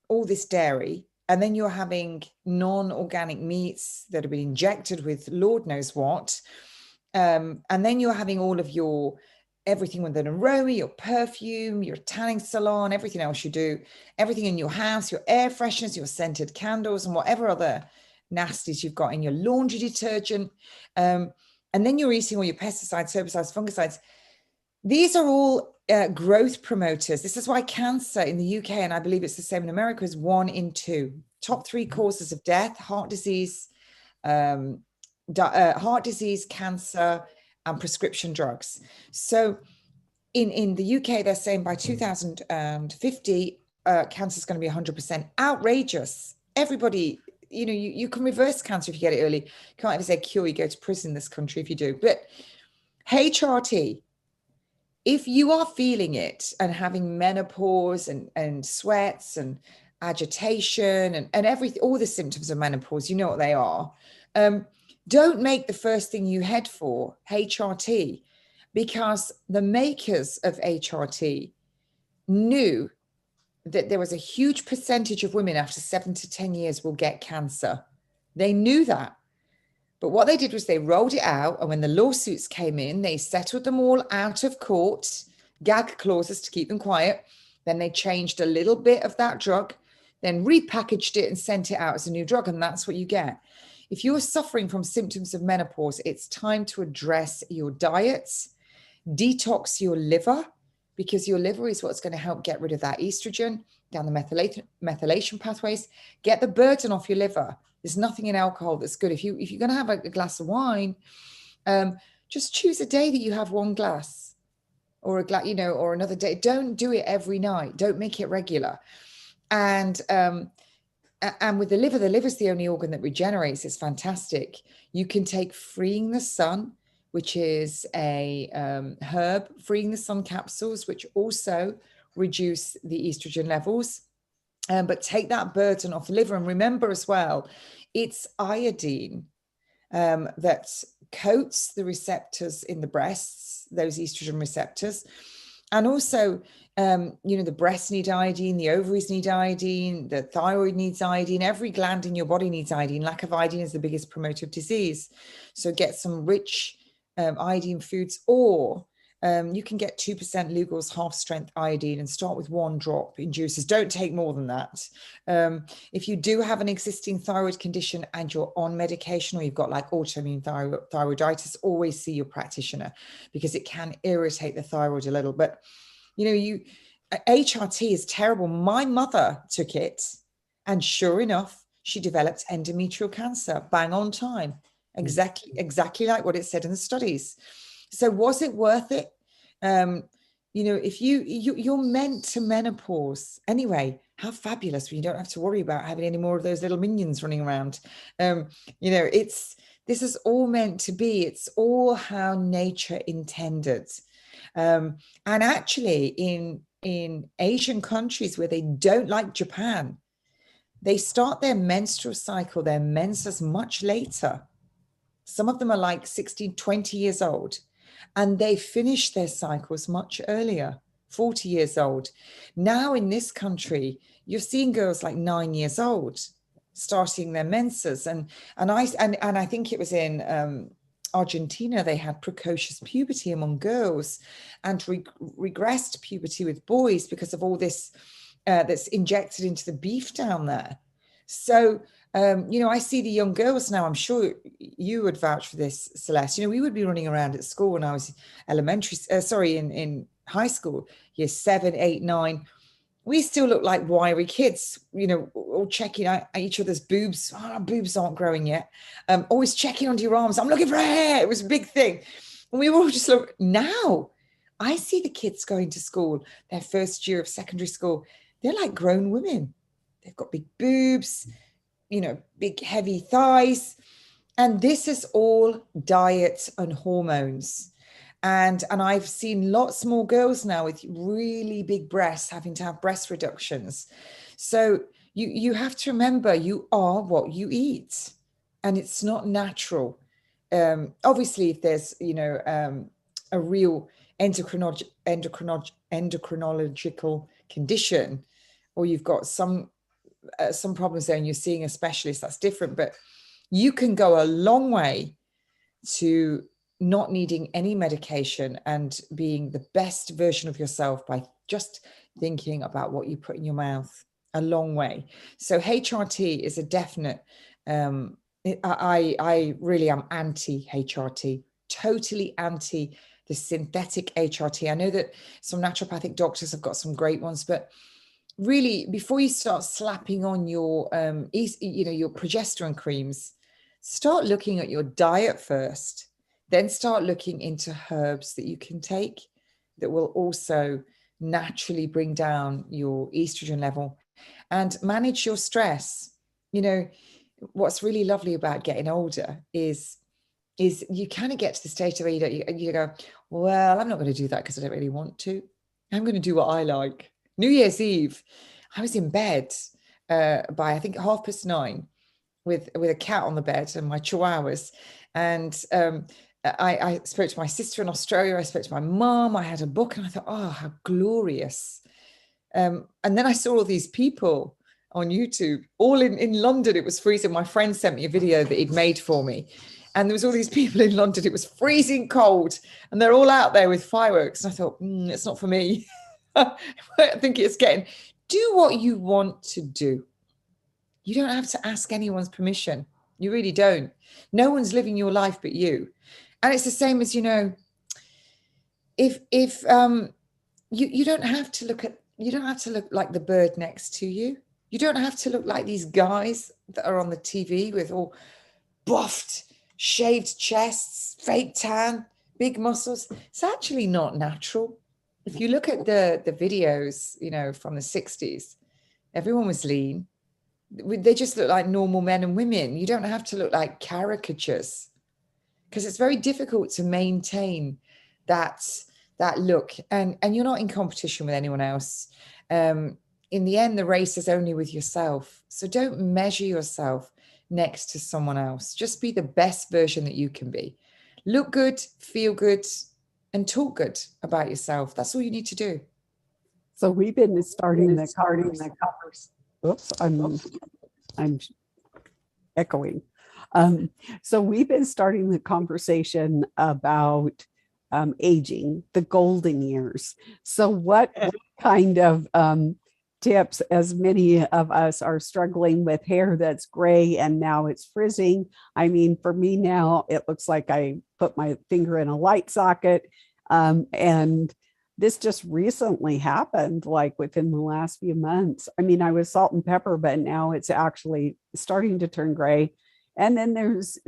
B: all this dairy, and then you're having non-organic meats that have been injected with Lord knows what, and then you're having all of your everything with an aroma, your perfume, your tanning salon, everything else you do, everything in your house, your air fresheners, your scented candles, and whatever other nasties you've got in your laundry detergent. And then you're eating all your pesticides, herbicides, fungicides. These are all growth promoters. This is why cancer in the UK, and I believe it's the same in America, is 1 in 2. Top 3 causes of death: heart disease, cancer, and prescription drugs. So in the UK, they're saying by 2050, cancer is going to be 100%. Outrageous. Everybody, you can reverse cancer if you get it early. Can't ever say cure, you go to prison in this country if you do. But HRT, if you are feeling it and having menopause and sweats and agitation and everything, all the symptoms of menopause, you know what they are. Don't make the first thing you head for HRT, because the makers of HRT knew that there was a huge percentage of women after 7 to 10 years will get cancer. They knew that. But what they did was they rolled it out. And when the lawsuits came in, they settled them all out of court, gag clauses to keep them quiet. Then they changed a little bit of that drug, then repackaged it and sent it out as a new drug. And that's what you get. If you're suffering from symptoms of menopause, it's time to address your diet, detox your liver, because your liver is what's going to help get rid of that estrogen down the methylation pathways. Get the burden off your liver. There's nothing in alcohol that's good. If you're going to have a glass of wine, just choose a day that you have 1 glass, or a glass, or another day. Don't do it every night. Don't make it regular. And with the liver's the only organ that regenerates. It's fantastic. You can take Freeing the Sun, which is a herb, Freeing the Sun capsules, which also reduce the estrogen levels. But take that burden off the liver. And remember as well, it's iodine that coats the receptors in the breasts, those estrogen receptors. And also, the breasts need iodine, the ovaries need iodine, the thyroid needs iodine, every gland in your body needs iodine. Lack of iodine is the biggest promoter of disease. So get some rich iodine foods, or you can get 2% Lugol's half strength iodine and start with 1 drop in juices. Don't take more than that. If you do have an existing thyroid condition and you're on medication, or you've got like autoimmune thyroiditis, always see your practitioner, because it can irritate the thyroid a little. But HRT is terrible. My mother took it, and sure enough, she developed endometrial cancer, bang on time. Exactly like what it said in the studies. So was it worth it? If you're meant to menopause anyway, how fabulous when you don't have to worry about having any more of those little minions running around. This is all meant to be. It's all how nature intended. And actually in Asian countries where they don't, like Japan, they start their menstrual cycle, their menses, much later. Some of them are like 16, 20 years old, and they finish their cycles much earlier, 40 years old. Now in this country, you're seeing girls like 9 years old starting their menses. And I think it was in Argentina, they had precocious puberty among girls and regressed puberty with boys because of all this that's injected into the beef down there. So I see the young girls now. I'm sure you would vouch for this, Celeste. We would be running around at school when I was in high school, year 7, 8, 9. We still look like wiry kids, all checking out each other's boobs. Oh, our boobs aren't growing yet. Always checking under your arms. I'm looking for hair. It was a big thing. And we were all just look. Now I see the kids going to school, their first year of secondary school. They're like grown women. They've got big boobs, big heavy thighs. And this is all diet and hormones. And I've seen lots more girls now with really big breasts having to have breast reductions. So you have to remember, you are what you eat, and it's not natural. Obviously, if there's, a real endocrinological condition, or you've got some problems there and you're seeing a specialist, that's different. But you can go a long way to not needing any medication and being the best version of yourself by just thinking about what you put in your mouth. A long way. So HRT is a definite I really am anti HRT, totally anti the synthetic HRT. I know that some naturopathic doctors have got some great ones, but really, before you start slapping on your your progesterone creams, start looking at your diet first, then start looking into herbs that you can take that will also naturally bring down your estrogen level and manage your stress. What's really lovely about getting older is you kind of get to the stage where you go, well, I'm not going to do that because I don't really want to. I'm going to do what I like. New Year's Eve, I was in bed by I think 9:30 with a cat on the bed and my chihuahuas, and I spoke to my sister in Australia. I spoke to my mom. I had a book, and I thought, oh, how glorious. And then I saw all these people on YouTube, all in London. It was freezing. My friend sent me a video that he'd made for me. And there was all these people in London. It was freezing cold. And they're all out there with fireworks. And I thought, it's not for me. I think it's do what you want to do. You don't have to ask anyone's permission. You really don't. No one's living your life but you. And it's the same as, if you don't have to look like the bird next to you. You don't have to look like these guys that are on the TV with all buffed, shaved chests, fake tan, big muscles. It's actually not natural. If you look at the videos, from the 60s, everyone was lean. They just look like normal men and women. You don't have to look like caricatures, because it's very difficult to maintain that look. And you're not in competition with anyone else. In the end, the race is only with yourself. So don't measure yourself next to someone else. Just be the best version that you can be. Look good, feel good, and talk good about yourself. That's all you need to do.
A: So we've been starting the conversation. Oops, I'm echoing. So we've been starting the conversation about aging, the golden years. So what kind of tips, as many of us are struggling with hair that's gray and now it's frizzing. I mean, for me now, it looks like I put my finger in a light socket. And this just recently happened, like within the last few months. I mean, I was salt and pepper, but now it's actually starting to turn gray. And then there's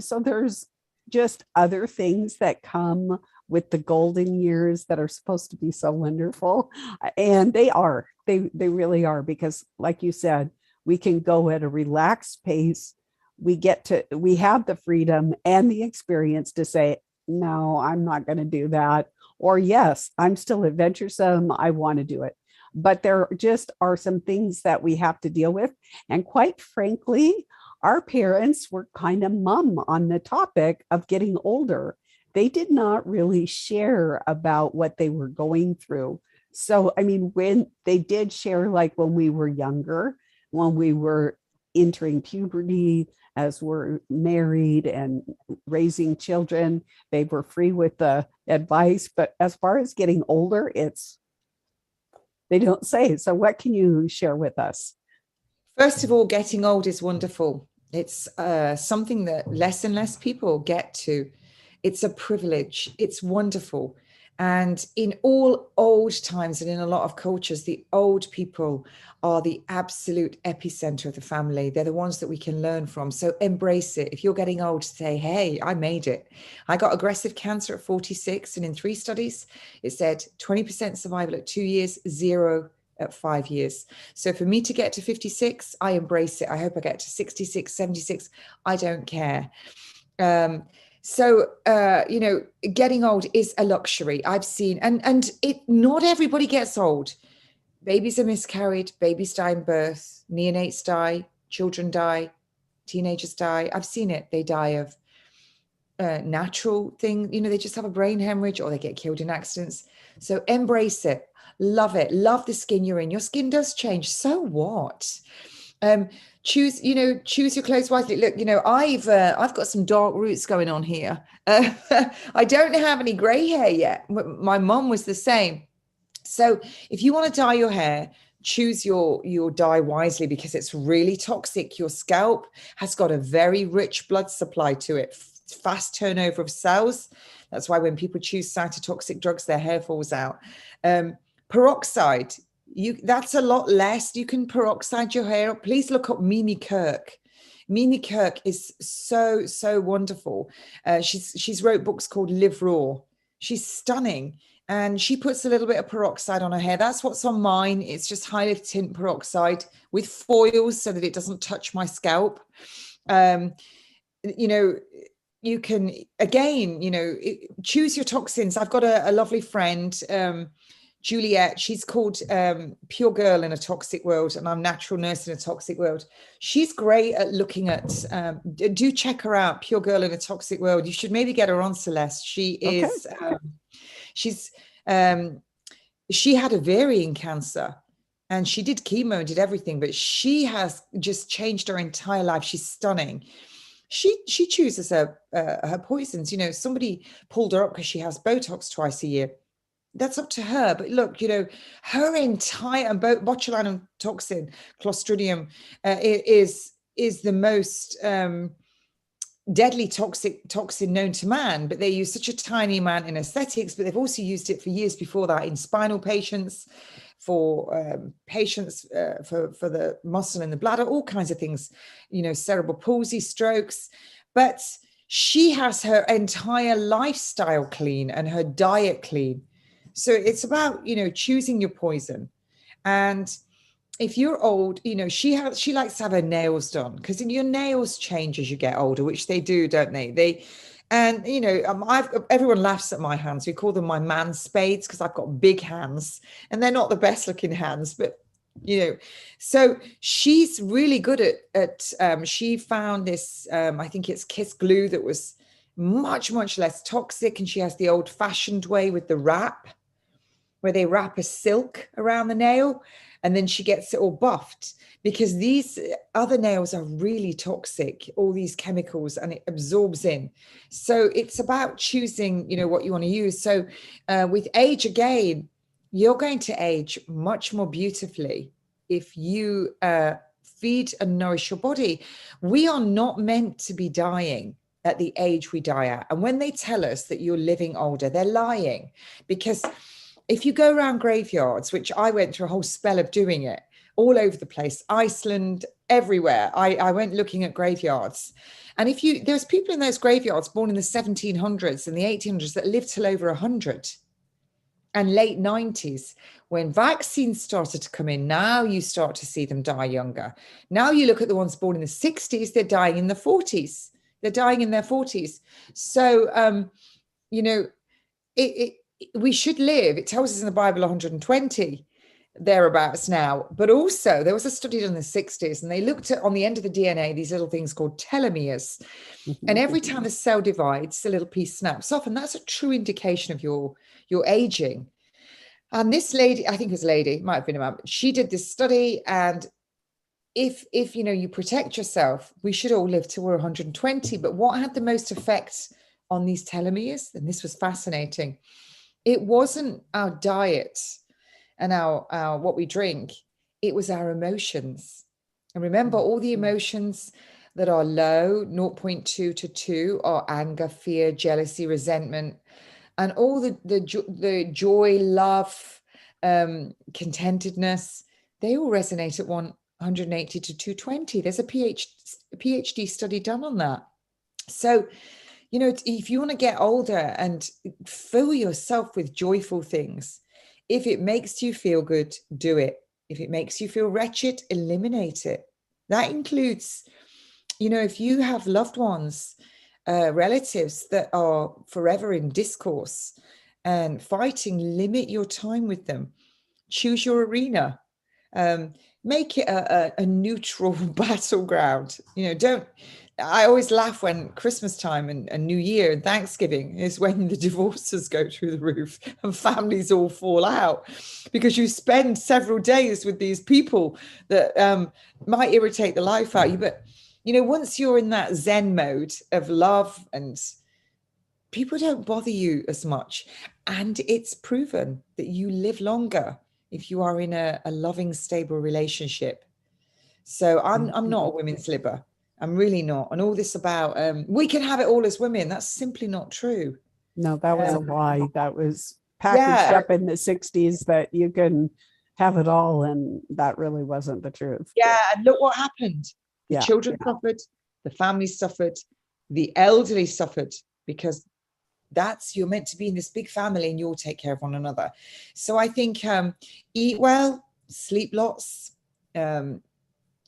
A: just other things that come with the golden years that are supposed to be so wonderful. And they really are, because like you said, we can go at a relaxed pace. We have the freedom and the experience to say, no, I'm not going to do that. Or yes, I'm still adventuresome. I want to do it. But there just are some things that we have to deal with. And quite frankly, our parents were kind of mum on the topic of getting older. They did not really share about what they were going through. So, I mean, when they did share, like when we were younger, when we were entering puberty, as we're married and raising children, they were free with the advice. But as far as getting older, they don't say. So what can you share with us?
B: First of all, getting old is wonderful. It's something that less and less people get to. It's a privilege. It's wonderful. And in all old times and in a lot of cultures, the old people are the absolute epicenter of the family. They're the ones that we can learn from. So embrace it. If you're getting old, say, hey, I made it. I got aggressive cancer at 46. And in 3 studies, it said 20% survival at 2 years, 0 at 5 years. So for me to get to 56, I embrace it. I hope I get to 66, 76. I don't care. So, getting old is a luxury. I've seen, and not everybody gets old. Babies are miscarried, babies die in birth, neonates die, children die, teenagers die. I've seen it. They die of natural things. They just have a brain hemorrhage or they get killed in accidents. So embrace it. Love it. Love the skin you're in. Your skin does change. So what? Choose your clothes wisely. Look, I've got some dark roots going on here. I don't have any gray hair yet. My mom was the same. So if you want to dye your hair, choose your dye wisely, because it's really toxic. Your scalp has got a very rich blood supply to it, fast turnover of cells. That's why when people choose cytotoxic drugs, their hair falls out. Peroxide, that's a lot less. You can peroxide your hair. Please look up Mimi Kirk. Mimi Kirk is so wonderful. She's wrote books called Live Raw. She's stunning. And she puts a little bit of peroxide on her hair. That's what's on mine. It's just high lift tint peroxide with foils so that it doesn't touch my scalp. You know, you can, again, you know, choose your toxins. I've got a lovely friend, Juliet. She's called Pure Girl in a Toxic World, and I'm Natural Nurse in a Toxic World. She's great at looking at, do check her out, Pure Girl in a Toxic World. You should maybe get her on, Celeste. She is... Okay. She had ovarian cancer and she did chemo, did everything, but she has just changed her entire life. She's stunning. She chooses her poisons. You know, somebody pulled her up because she has Botox twice a year. That's up to her. But look, you know, her entire botulinum toxin, Clostridium, is the most deadly toxin known to man, but they use such a tiny amount in aesthetics, but they've also used it for years before that in spinal patients, for patients for the muscle in the bladder, all kinds of things, you know, cerebral palsy, strokes. But she has her entire lifestyle clean and her diet clean. So it's about, you know, choosing your poison. And if you're old, you know, she likes to have her nails done, because your nails change as you get older, which they do, don't they? And you know, everyone laughs at my hands. We call them my man spades because I've got big hands, and they're not the best looking hands, but you know. So she's really good at she found this, I think it's Kiss glue, that was much less toxic, and she has the old fashioned way with the wrap, where they wrap a silk around the nail. And then she gets it all buffed, because these other nails are really toxic, all these chemicals, and it absorbs in. So it's about choosing, you know, what you want to use. So with age, again, you're going to age much more beautifully if you feed and nourish your body. We are not meant to be dying at the age we die at. And when they tell us that you're living older, they're lying, because if you go around graveyards, which I went through a whole spell of doing it all over the place, Iceland, everywhere, I went looking at graveyards. And there's people in those graveyards born in the 1700s and the 1800s that lived till over 100, and late 90s. When vaccines started to come in, now you start to see them die younger. Now you look at the ones born in the 60s, they're dying in the 40s. They're dying in their 40s. So, you know, we should live, it tells us in the Bible 120 thereabouts now, but also there was a study done in the 60s, and they looked at, on the end of the DNA, these little things called telomeres. And every time the cell divides, a little piece snaps off, and that's a true indication of your aging. And this lady, I think it was a lady, might have been a man, she did this study, and if you know, you protect yourself, we should all live till we're 120. But what had the most effect on these telomeres, and this was fascinating, it wasn't our diet and our what we drink, it was our emotions. And remember, all the emotions that are low, 0.2 to 2, are anger, fear, jealousy, resentment, and all the joy, love, contentedness, they all resonate at 180 to 220. There's a PhD study done on that. So, you know, if you want to get older and fill yourself with joyful things, if it makes you feel good, do it. If it makes you feel wretched, eliminate it. That includes, you know, if you have loved ones, relatives that are forever in discourse and fighting, limit your time with them. Choose your arena. Make it a neutral battleground. You know, I always laugh when Christmas time and New Year and Thanksgiving is when the divorces go through the roof and families all fall out, because you spend several days with these people that might irritate the life out of you. But, you know, once you're in that Zen mode of love, and people don't bother you as much, and it's proven that you live longer if you are in a loving, stable relationship. So I'm not a women's libber. I'm really not. And all this about we can have it all as women, that's simply not true.
A: No, that was a lie. That was packaged
B: Yeah.
A: up in the 60s that you can have it all. And that really wasn't the truth.
B: Yeah. And look what happened. The
A: Yeah.
B: children suffered, the families suffered, the elderly suffered, because you're meant to be in this big family and you'll take care of one another. So I think eat well, sleep lots,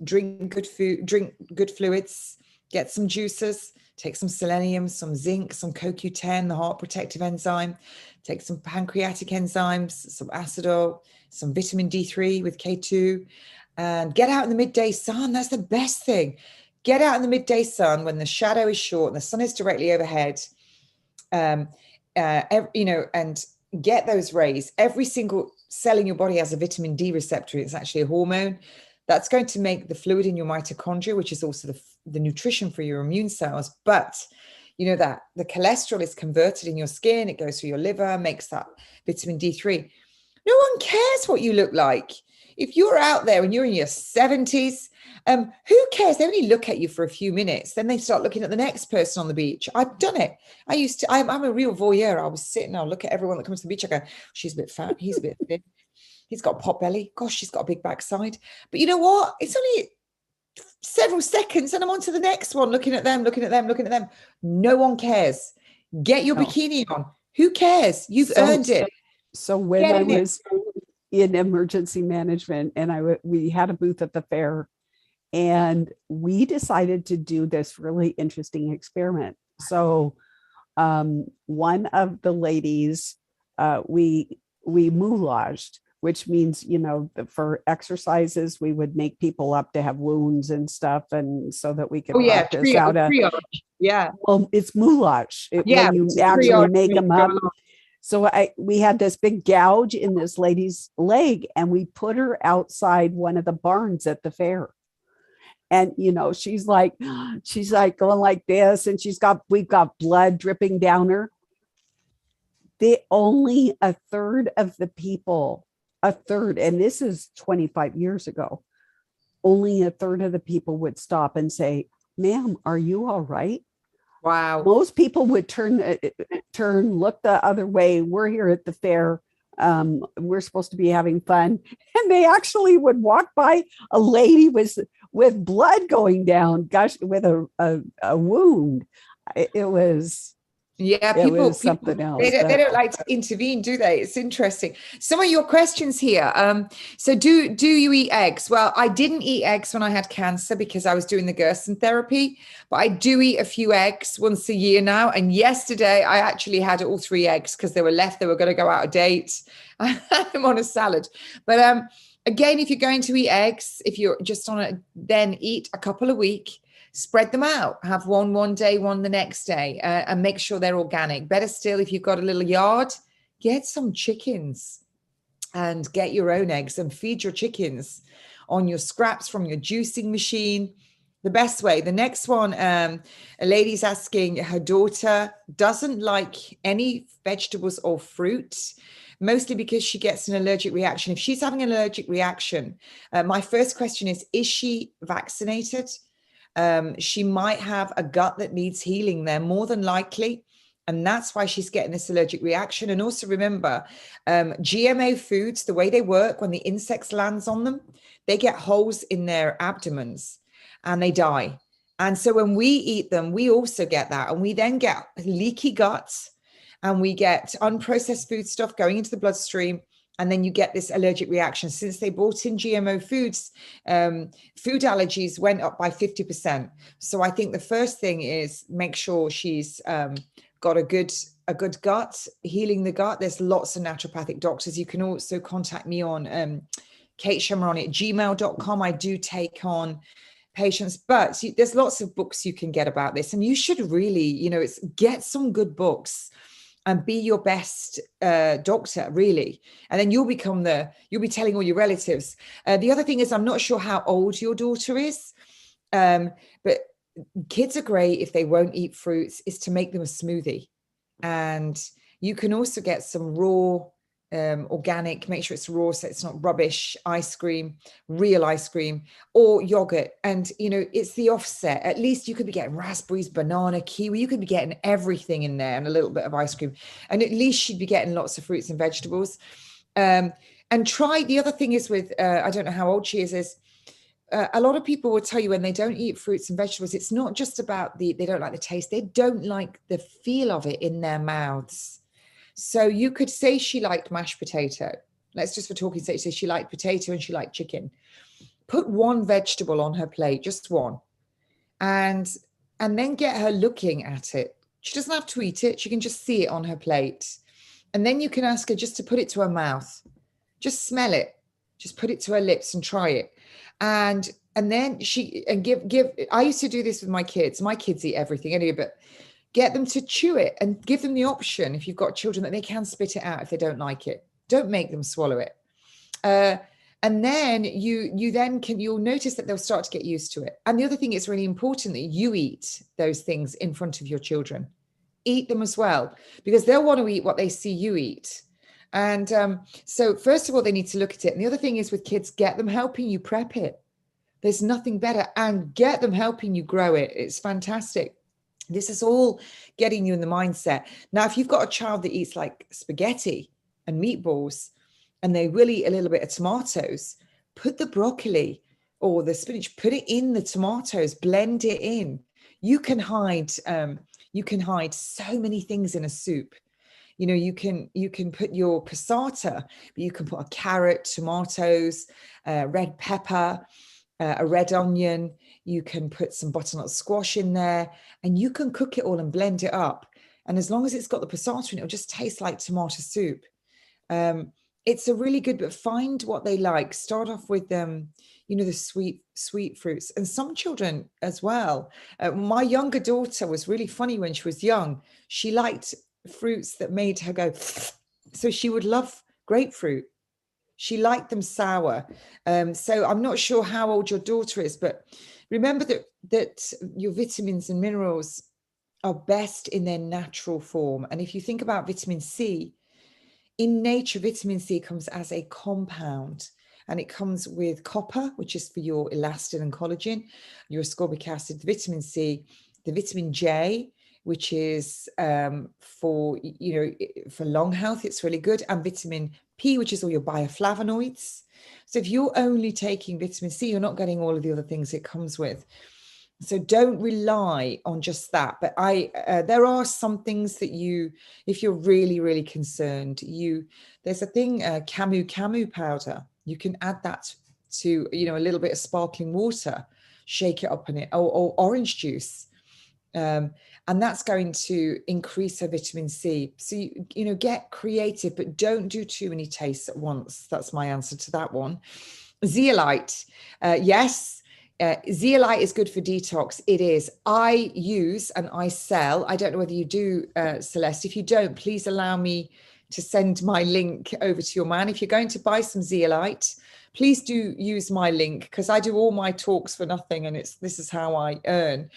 B: drink good food, drink good fluids, get some juices, take some selenium, some zinc, some CoQ10, the heart protective enzyme, take some pancreatic enzymes, some acidol, some vitamin D3 with K2, and get out in the midday sun. That's the best thing. Get out in the midday sun when the shadow is short and the sun is directly overhead. And get those rays. Every single cell in your body has a vitamin D receptor. It's actually a hormone that's going to make the fluid in your mitochondria, which is also the nutrition for your immune cells. But you know that the cholesterol is converted in your skin, it goes through your liver, makes that vitamin D3. No one cares what you look like. If you're out there and you're in your 70s, who cares? They only look at you for a few minutes. Then they start looking at the next person on the beach. I've done it. I'm a real voyeur. I was sitting, I'll look at everyone that comes to the beach. I go, she's a bit fat. He's a bit thin. He's got a pot belly. Gosh, she's got a big backside. But you know what? It's only several seconds and I'm on to the next one, looking at them, looking at them, looking at them. No one cares. Get your bikini on. Who cares? You've earned it.
A: So when I was in emergency management and we had a booth at the fair, and we decided to do this really interesting experiment. So one of the ladies, we moulaged, which means, for exercises, we would make people up to have wounds and stuff. And so that we could practice how to, well, it's moulage. When you actually make them up. So we had this big gouge in this lady's leg and we put her outside one of the barns at the fair. And, she's like going like this and we've got blood dripping down her. Only a third of the people, and this is 25 years ago, only a third of the people would stop and say, ma'am, are you all right?
B: Wow.
A: Most people would turn, look the other way. We're here at the fair. We're supposed to be having fun. And they actually would walk by a lady with blood going down, with a wound. It was people something else.
B: They don't like to intervene, do they? It's interesting. Some of your questions here. So do you eat eggs? Well, I didn't eat eggs when I had cancer because I was doing the Gerson therapy, but I do eat a few eggs once a year now. And yesterday I actually had all 3 eggs because they were left. They were going to go out of date. I had them on a salad. But again, if you're going to eat eggs, if you're just then eat a couple a week. Spread them out. Have one day, one the next day, and make sure they're organic. Better still, if you've got a little yard, get some chickens and get your own eggs and feed your chickens on your scraps from your juicing machine. The best way. The next one, a lady's asking, her daughter doesn't like any vegetables or fruit, mostly because she gets an allergic reaction. If she's having an allergic reaction, my first question is she vaccinated? She might have a gut that needs healing there, more than likely. And that's why she's getting this allergic reaction. And also remember, GMO foods, the way they work, when the insects lands on them, they get holes in their abdomens and they die. And so when we eat them, we also get that. And we then get leaky guts and we get unprocessed food stuff going into the bloodstream. And then you get this allergic reaction. Since they brought in GMO foods, food allergies went up by 50%. So I think the first thing is make sure she's got a good gut, healing the gut. There's lots of naturopathic doctors. You can also contact me on kateshemirani@gmail.com. I do take on patients, but there's lots of books you can get about this. And you should really, get some good books. And be your best doctor, really. And then you'll be telling all your relatives. The other thing is, I'm not sure how old your daughter is, but kids are great if they won't eat fruits, is to make them a smoothie. And you can also get some raw organic, make sure it's raw so it's not rubbish ice cream, real ice cream, or yogurt. And you know, it's the offset. At least you could be getting raspberries, banana, kiwi, you could be getting everything in there and a little bit of ice cream, and at least she'd be getting lots of fruits and vegetables. And try, the other thing is with I don't know how old she is a lot of people will tell you when they don't eat fruits and vegetables, it's not just about they don't like the taste, they don't like the feel of it in their mouths. So you could say she liked mashed potato. Let's just for talking sake say she liked potato and she liked chicken. Put one vegetable on her plate, just one, and then get her looking at it. She doesn't have to eat it. She can just see it on her plate. And then you can ask her just to put it to her mouth. Just smell it. Just put it to her lips and try it. And then give I used to do this with my kids. My kids eat everything anyway, but get them to chew it and give them the option, if you've got children, that they can spit it out if they don't like it. Don't make them swallow it. And then you'll notice that they'll start to get used to it. And the other thing, it's really important that you eat those things in front of your children. Eat them as well, because they'll want to eat what they see you eat. And so first of all, they need to look at it. And the other thing is with kids, get them helping you prep it. There's nothing better. And get them helping you grow it. It's fantastic. This is all getting you in the mindset. Now, if you've got a child that eats like spaghetti and meatballs, and they will eat a little bit of tomatoes, put the broccoli or the spinach, put it in the tomatoes, blend it in. You can hide so many things in a soup. You know, you can put your passata, but you can put a carrot, tomatoes, red pepper, a red onion. You can put some butternut squash in there, and you can cook it all and blend it up. And as long as it's got the passata in it, it'll just taste like tomato soup. It's a really good, but find what they like. Start off with the sweet fruits, and some children as well. My younger daughter was really funny when she was young. She liked fruits that made her go, so she would love grapefruit. She liked them sour. So I'm not sure how old your daughter is, but remember that your vitamins and minerals are best in their natural form. And if you think about vitamin C, in nature, vitamin C comes as a compound, and it comes with copper, which is for your elastin and collagen, your ascorbic acid, the vitamin C, the vitamin J, which is for lung health, it's really good, and vitamin P, which is all your bioflavonoids. So if you're only taking vitamin C, you're not getting all of the other things it comes with. So don't rely on just that. But there are some things that if you're really, really concerned, there's a thing, camu powder. You can add that to, a little bit of sparkling water, shake it up in it, or orange juice. And that's going to increase her vitamin C. So, get creative, but don't do too many tastes at once. That's my answer to that one. Zeolite. Yes. Zeolite is good for detox. It is. I use and I sell. I don't know whether you do, Celeste. If you don't, please allow me to send my link over to your man. If you're going to buy some zeolite, please do use my link, because I do all my talks for nothing, and this is how I earn.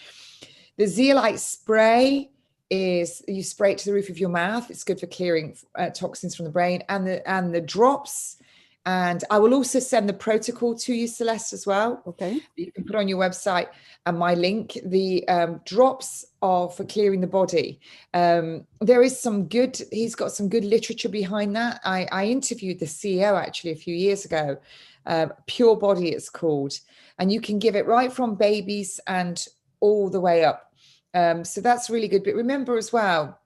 B: The zeolite spray is, you spray it to the roof of your mouth. It's good for clearing toxins from the brain, and the drops. And I will also send the protocol to you, Celeste, as well.
A: Okay.
B: You can put on your website, and my link. The drops are for clearing the body. There is he's got some good literature behind that. I interviewed the CEO actually a few years ago. Pure Body it's called. And you can give it right from babies and all the way up. So that's really good. But remember as well,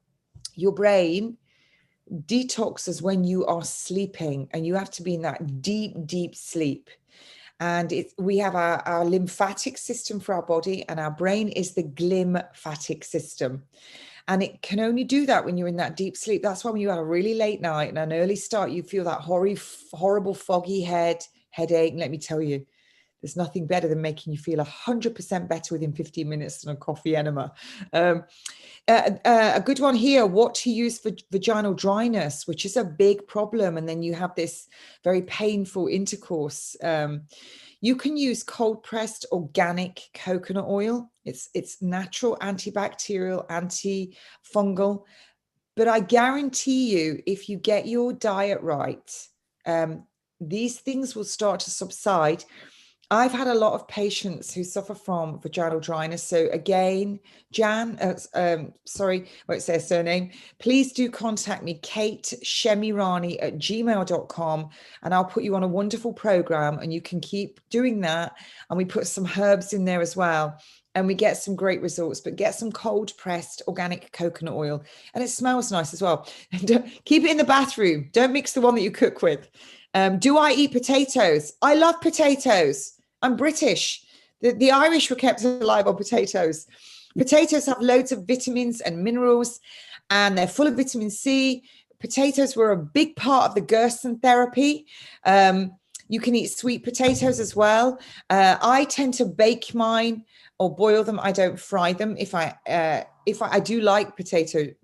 B: your brain detoxes when you are sleeping, and you have to be in that deep sleep. And we have our lymphatic system for our body, and our brain is the glymphatic system, and it can only do that when you're in that deep sleep. That's why when you have a really late night and an early start, you feel that horrible foggy headache. And let me tell you, there's nothing better than making you feel 100% better within 15 minutes than a coffee enema. A good one here, what to use for vaginal dryness, which is a big problem. And then you have this very painful intercourse. You can use cold pressed organic coconut oil. It's natural, antibacterial, antifungal. But I guarantee you, if you get your diet right, these things will start to subside. I've had a lot of patients who suffer from vaginal dryness. So again, Jan, sorry, won't say a surname. Please do contact me, kateshemirani@gmail.com, and I'll put you on a wonderful program, and you can keep doing that. And we put some herbs in there as well, and we get some great results. But get some cold pressed organic coconut oil, and it smells nice as well. Keep it in the bathroom. Don't mix the one that you cook with. Do I eat potatoes? I love potatoes. I'm British. The Irish were kept alive on potatoes. Potatoes have loads of vitamins and minerals, and they're full of vitamin C. Potatoes were a big part of the Gerson therapy. You can eat sweet potatoes as well. I tend to bake mine or boil them. I don't fry them. If I do like potato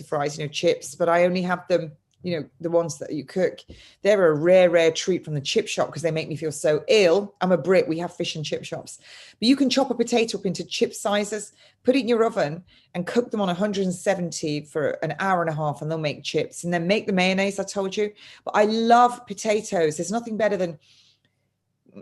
B: fries, chips, but I only have them, the ones that you cook. They're a rare treat from the chip shop because they make me feel so ill. I'm a Brit. We have fish and chip shops. But you can chop a potato up into chip sizes, put it in your oven and cook them on 170 for an hour and a half, and they'll make chips. And then make the mayonnaise I told you. But I love potatoes. There's nothing better than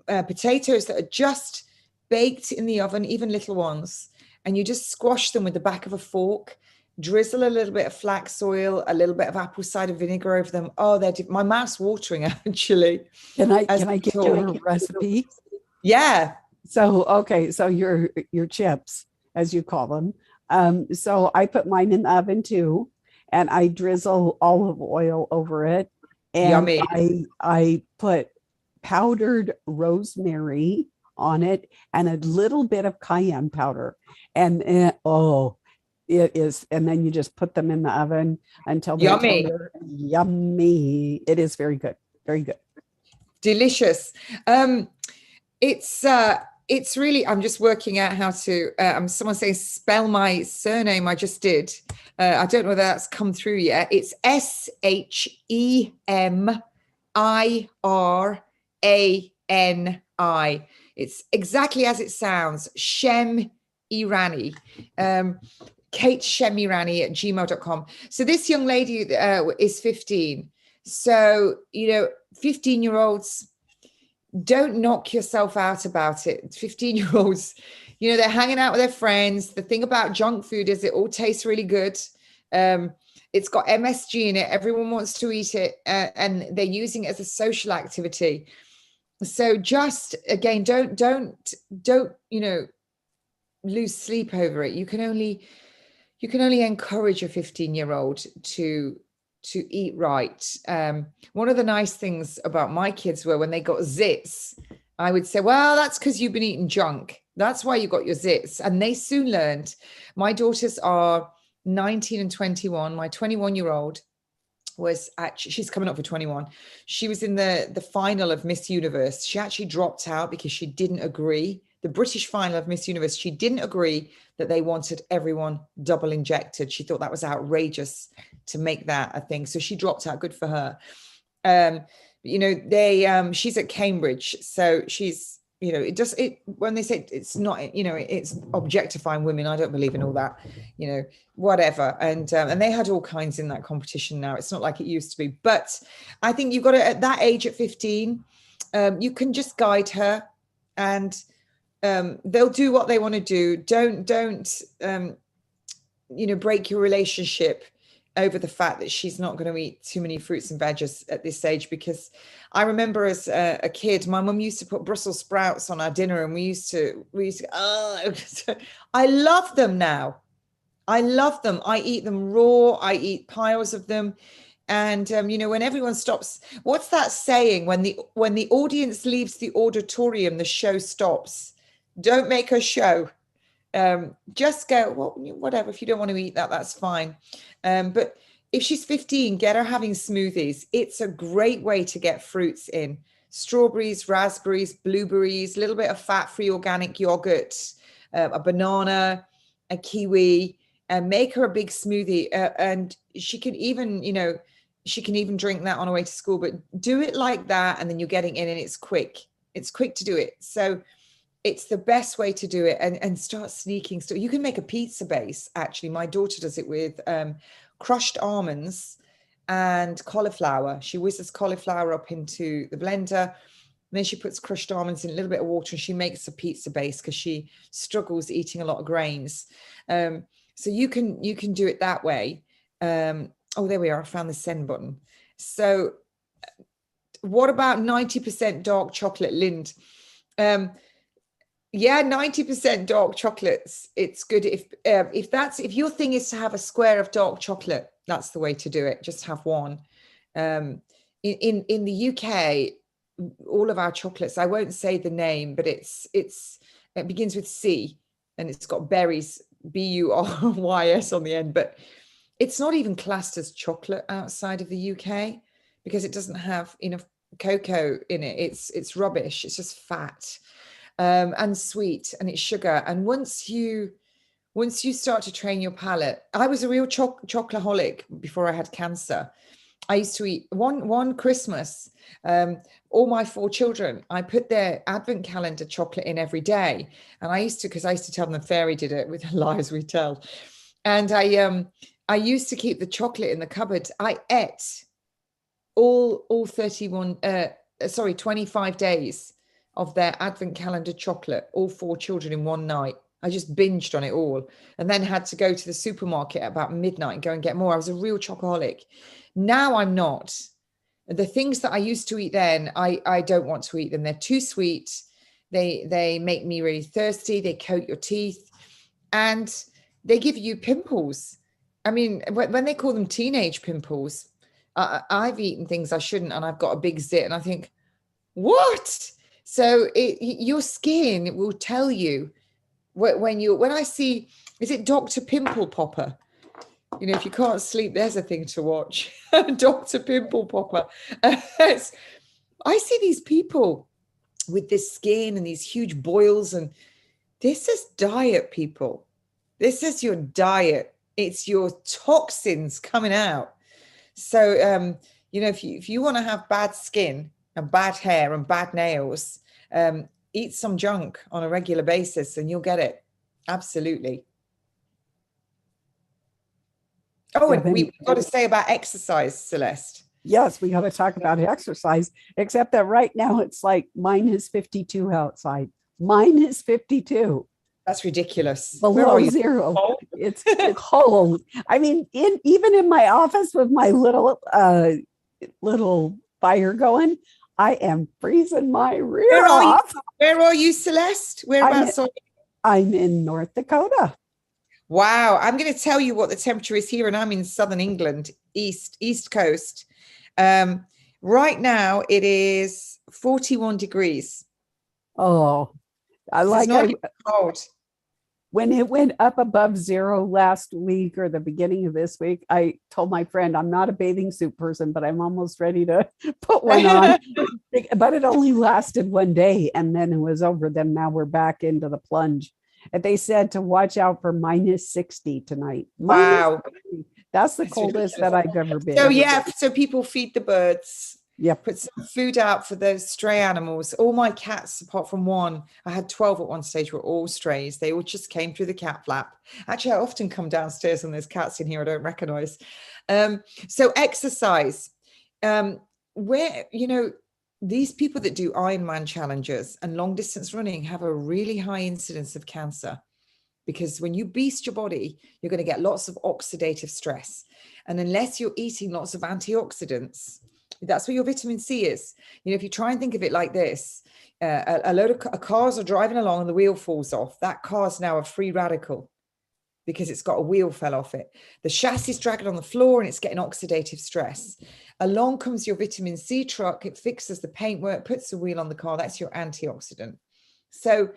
B: potatoes that are just baked in the oven, even little ones. And you just squash them with the back of a fork. Drizzle a little bit of flax oil, a little bit of apple cider vinegar over them. Oh, my mouth's watering actually.
A: Can I get you a recipe?
B: Yeah.
A: So, okay. So your chips, as you call them. So I put mine in the oven too, and I drizzle olive oil over it. And
B: Yummy.
A: I put powdered rosemary on it and a little bit of cayenne powder. And it is, and then you just put them in the oven until they're tender. Yummy. It is very good. Very good.
B: Delicious. It's really, I'm just working out how to, someone saying spell my surname. I just did. I don't know whether that's come through yet. It's Shemirani. It's exactly as it sounds. Shemirani. kateshemirani@gmail.com. So this young lady is 15. So, 15-year-olds, don't knock yourself out about it. 15-year-olds, they're hanging out with their friends. The thing about junk food is it all tastes really good. It's got MSG in it. Everyone wants to eat it, and they're using it as a social activity. So just, again, don't lose sleep over it. You can only encourage a 15-year-old to eat right. One of the nice things about my kids were when they got zits, I would say, well, that's because you've been eating junk. That's why you got your zits. And they soon learned. My daughters are 19 and 21. My 21-year-old was actually, she's coming up for 21. She was in the final of Miss Universe. She actually dropped out because she didn't agree. The British final of Miss Universe, she didn't agree that they wanted everyone double injected. She thought that was outrageous to make that a thing. So she dropped out. Good for her. She's at Cambridge. So she's, when they say it's not, it's objectifying women. I don't believe in all that, whatever. And they had all kinds in that competition now. It's not like it used to be. But I think you've got to, at that age, at 15, you can just guide her, and they'll do what they want to do. Don't break your relationship over the fact that she's not going to eat too many fruits and veggies at this age. Because I remember as a kid, my mum used to put Brussels sprouts on our dinner, and we used to I love them now. I love them. I eat them raw. I eat piles of them. And, when everyone stops, what's that saying? When the audience leaves the auditorium, the show stops. Don't make a show. Just go, well, whatever. If you don't want to eat that, that's fine. But if she's 15, get her having smoothies. It's a great way to get fruits in. Strawberries, raspberries, blueberries, a little bit of fat-free organic yogurt, a banana, a kiwi, and make her a big smoothie. And she can even, drink that on her way to school, but do it like that. And then you're getting in, and it's quick. It's quick to do it. So it's the best way to do it, and start sneaking stuff. You can make a pizza base. Actually, my daughter does it with crushed almonds and cauliflower. She whizzes cauliflower up into the blender, and then she puts crushed almonds in a little bit of water, and she makes a pizza base because she struggles eating a lot of grains. So you can do it that way. Oh, there we are. I found the send button. So what about 90% dark chocolate, Lind? Yeah, 90% dark chocolates. It's good if your thing is to have a square of dark chocolate, that's the way to do it. Just have one. In the UK, all of our chocolates, I won't say the name, but it begins with C, and it's got berries, BURYS on the end, but it's not even classed as chocolate outside of the UK because it doesn't have enough cocoa in it. It's rubbish. It's just fat. And sweet, and it's sugar. And once you start to train your palate, I was a real chocoholic before I had cancer. I used to eat one Christmas, all my 4 children, I put their advent calendar chocolate in every day. And I used to tell them the fairy did it with the lies we tell. And I used to keep the chocolate in the cupboard. I ate all 25 days of their advent calendar chocolate, all 4 children in one night. I just binged on it all, and then had to go to the supermarket at about midnight and go and get more. I was a real chocoholic. Now I'm not. The things that I used to eat then, I don't want to eat them. They're too sweet. They make me really thirsty. They coat your teeth, and they give you pimples. I mean, when they call them teenage pimples, I've eaten things I shouldn't, and I've got a big zit, and I think, what? So your skin will tell you when I see, is it Dr. Pimple Popper? You know, if you can't sleep, there's a thing to watch. Dr. Pimple Popper. I see these people with this skin and these huge boils, and this is diet, people. This is your diet. It's your toxins coming out. So, you know, if you want to have bad skin and bad hair and bad nails, eat some junk on a regular basis and you'll get it. Absolutely. Oh, and we've got to say about exercise, Celeste.
A: Yes, we got to talk about exercise, except that right now it's like -52 outside. -52.
B: That's ridiculous.
A: Below zero. It's cold. I mean, even in my office with my little fire going, I am freezing my rear off.
B: Where are you, Celeste? Whereabouts are you?
A: I'm in North Dakota.
B: Wow. I'm going to tell you what the temperature is here, and I'm in southern England, east coast. Right now it is 41 degrees.
A: Oh, I like it.
B: Cold.
A: When it went up above zero last week or the beginning of this week, I told my friend, I'm not a bathing suit person, but I'm almost ready to put one on. But it only lasted one day and then it was over. Then now we're back into the plunge. And they said to watch out for -60 tonight.
B: Wow.
A: That's the coldest that I've ever been.
B: So yeah, so people feed the birds.
A: Yeah.
B: Put some food out for those stray animals. All my cats, apart from one, I had 12 at one stage, were all strays. They all just came through the cat flap. Actually, I often come downstairs and there's cats in here I don't recognize. So exercise. Where, you know, these people that do Ironman challenges and long distance running have a really high incidence of cancer, because when you beast your body, you're going to get lots of oxidative stress. And unless you're eating lots of antioxidants, that's where your vitamin C is. You know, if you try and think of it like this, a load of cars are driving along and the wheel falls off. That car's now a free radical because it's got a wheel fell off it. The chassis is dragging on the floor and it's getting oxidative stress. Along comes your vitamin C truck. It fixes the paintwork, puts the wheel on the car. That's your antioxidant. So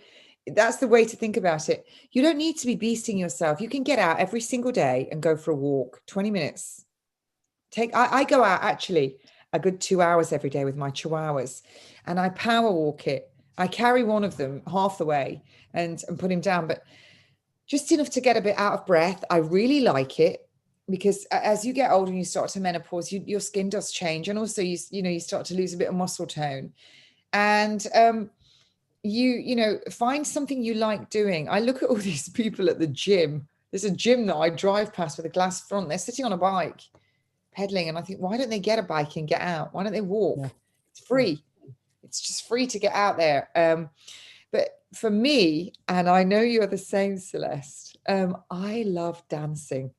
B: that's the way to think about it. You don't need to be beasting yourself. You can get out every single day and go for a walk, 20 minutes. I go out actually a good 2 hours every day with my chihuahuas, and I power walk it. I carry one of them half the way and put him down, but just enough to get a bit out of breath. I really like it because as you get older and you start to menopause, your skin does change, and also you start to lose a bit of muscle tone. And you know, find something you like doing. I look at all these people at the gym. There's a gym that I drive past with a glass front. They're sitting on a bike pedaling, and I think, why don't they get a bike and get out? Why don't they walk?
A: Yeah.
B: It's free. It's just free to get out there. But for me, and I know you're the same, Celeste, I love dancing.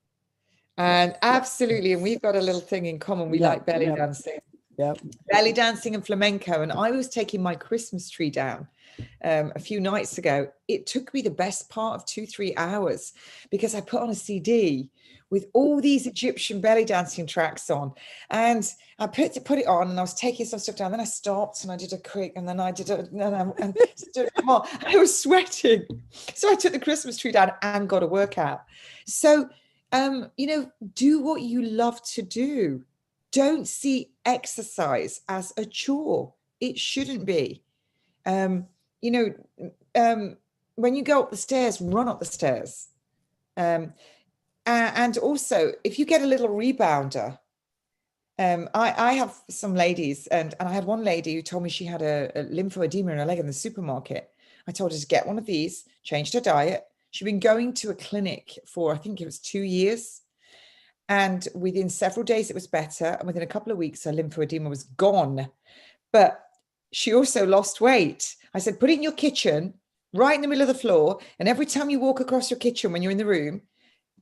B: And absolutely, and we've got a little thing in common. We like belly dancing.
A: Yep.
B: Belly dancing and flamenco. And I was taking my Christmas tree down a few nights ago. It took me the best part of 2-3 hours because I put on a CD with all these Egyptian belly dancing tracks on, and I put it on, and I was taking some stuff down. Then I stopped and I did a quick, and then I did it, and more. I was sweating, so I took the Christmas tree down and got a workout. So, you know, do what you love to do. Don't see exercise as a chore. It shouldn't be. You know, when you go up the stairs, run up the stairs. And also, if you get a little rebounder, I have some ladies, and I had one lady who told me she had a lymphoedema in her leg in the supermarket. I told her to get one of these, changed her diet. She'd been going to a clinic for, I think it was 2 years. And within several days, it was better. And within a couple of weeks, her lymphoedema was gone. But she also lost weight. I said, put it in your kitchen, right in the middle of the floor. And every time you walk across your kitchen when you're in the room,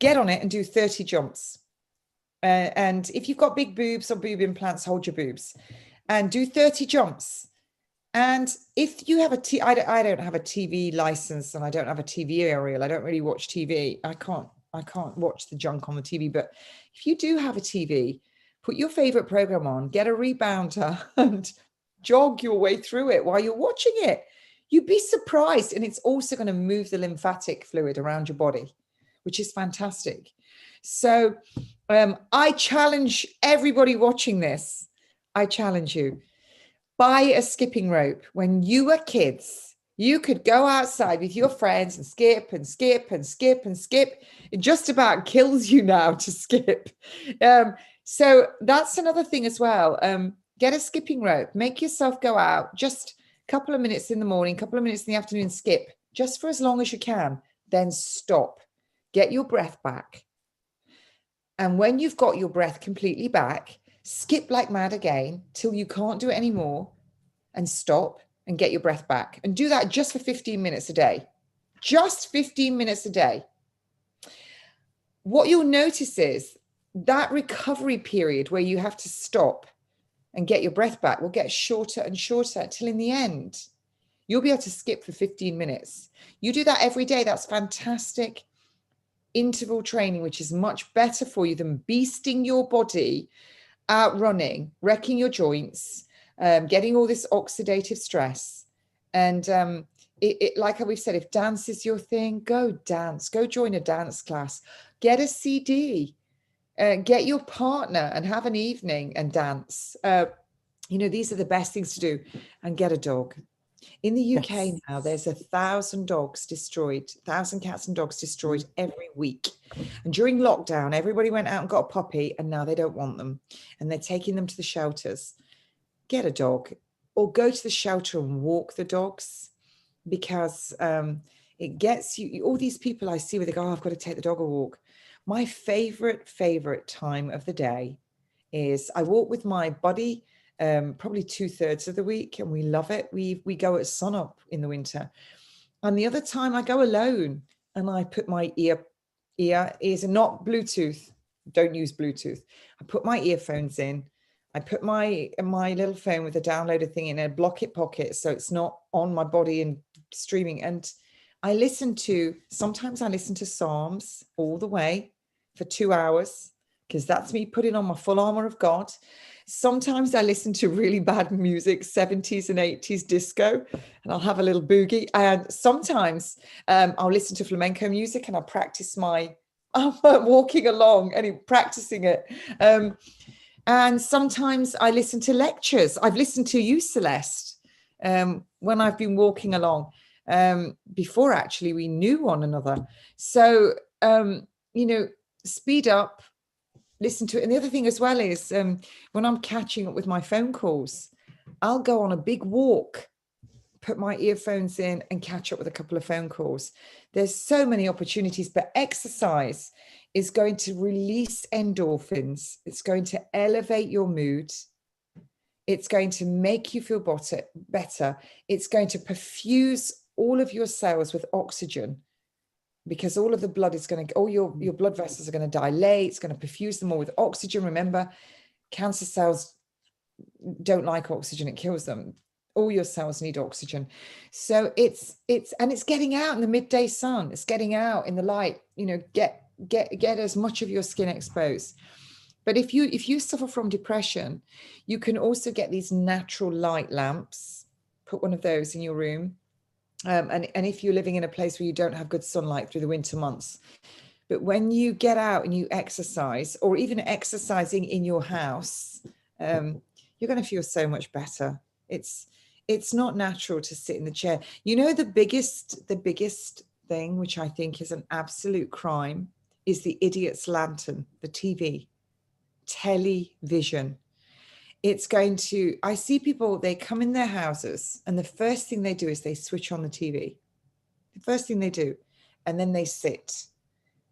B: get on it and do 30 jumps. And if you've got big boobs or boob implants, hold your boobs and do 30 jumps. And if you have I don't have a TV license, and I don't have a TV aerial. I don't really watch TV. I can't watch the junk on the TV. But if you do have a TV, put your favorite program on, get a rebounder, and jog your way through it while you're watching it. You'd be surprised. And it's also going to move the lymphatic fluid around your body, which is fantastic. So I challenge everybody watching this. I challenge you. Buy a skipping rope. When you were kids, you could go outside with your friends and skip and skip and skip and skip. It just about kills you now to skip. So that's another thing as well. Get a skipping rope. Make yourself go out just a couple of minutes in the morning, a couple of minutes in the afternoon, skip just for as long as you can. Then stop. Get your breath back. And when you've got your breath completely back, skip like mad again till you can't do it anymore, and stop and get your breath back. And do that just for 15 minutes a day. Just 15 minutes a day. What you'll notice is that recovery period where you have to stop and get your breath back will get shorter and shorter till in the end, you'll be able to skip for 15 minutes. You do that every day. That's fantastic interval training, which is much better for you than beasting your body out running, wrecking your joints, getting all this oxidative stress. And like we've said, if dance is your thing, go dance, go join a dance class, get a CD, get your partner and have an evening and dance. You know, these are the best things to do. And get a dog. In the UK now, there's 1,000 dogs destroyed, 1,000 cats and dogs destroyed every week. And during lockdown, everybody went out and got a puppy, and now they don't want them. And they're taking them to the shelters. Get a dog, or go to the shelter and walk the dogs, because it gets you, all these people I see where they go, oh, I've got to take the dog a walk. My favorite time of the day is I walk with my buddy, probably 2/3 of the week, and we love it. We go at sunup in the winter, and the other time I go alone, and I put my ears, and not Bluetooth. Don't use Bluetooth. I put my earphones in. I put my little phone with a downloader thing in a block-it pocket, so it's not on my body and streaming. And sometimes I listen to Psalms all the way for 2 hours, because that's me putting on my full armor of God. Sometimes I listen to really bad music, 70s and 80s disco, and I'll have a little boogie. And sometimes I'll listen to flamenco music, and I'll practice I'm walking along and practicing it. And sometimes I listen to lectures. I've listened to you, Celeste, when I've been walking along. Before actually we knew one another. So, you know, speed up, listen to it. And the other thing as well is when I'm catching up with my phone calls, I'll go on a big walk put my earphones in and catch up with a couple of phone calls. There's so many opportunities, but exercise is going to release endorphins. It's going to elevate your mood. It's going to make you feel better. It's going to perfuse all of your cells with oxygen, because all of the blood is going to, all your blood vessels are going to dilate. It's going to perfuse them all with oxygen. Remember, cancer cells don't like oxygen. It kills them. All your cells need oxygen. So it's getting out in the midday sun. It's getting out in the light, get as much of your skin exposed. But if you suffer from depression, you can also get these natural light lamps. Put one of those in your room. And if you're living in a place where you don't have good sunlight through the winter months, but when you get out and you exercise, or even exercising in your house, you're going to feel so much better. It's not natural to sit in the chair. The biggest thing, which I think is an absolute crime, is the idiot's lantern, the television. I see people, they come in their houses and the first thing they do is they switch on the TV. The first thing they do, and then they sit,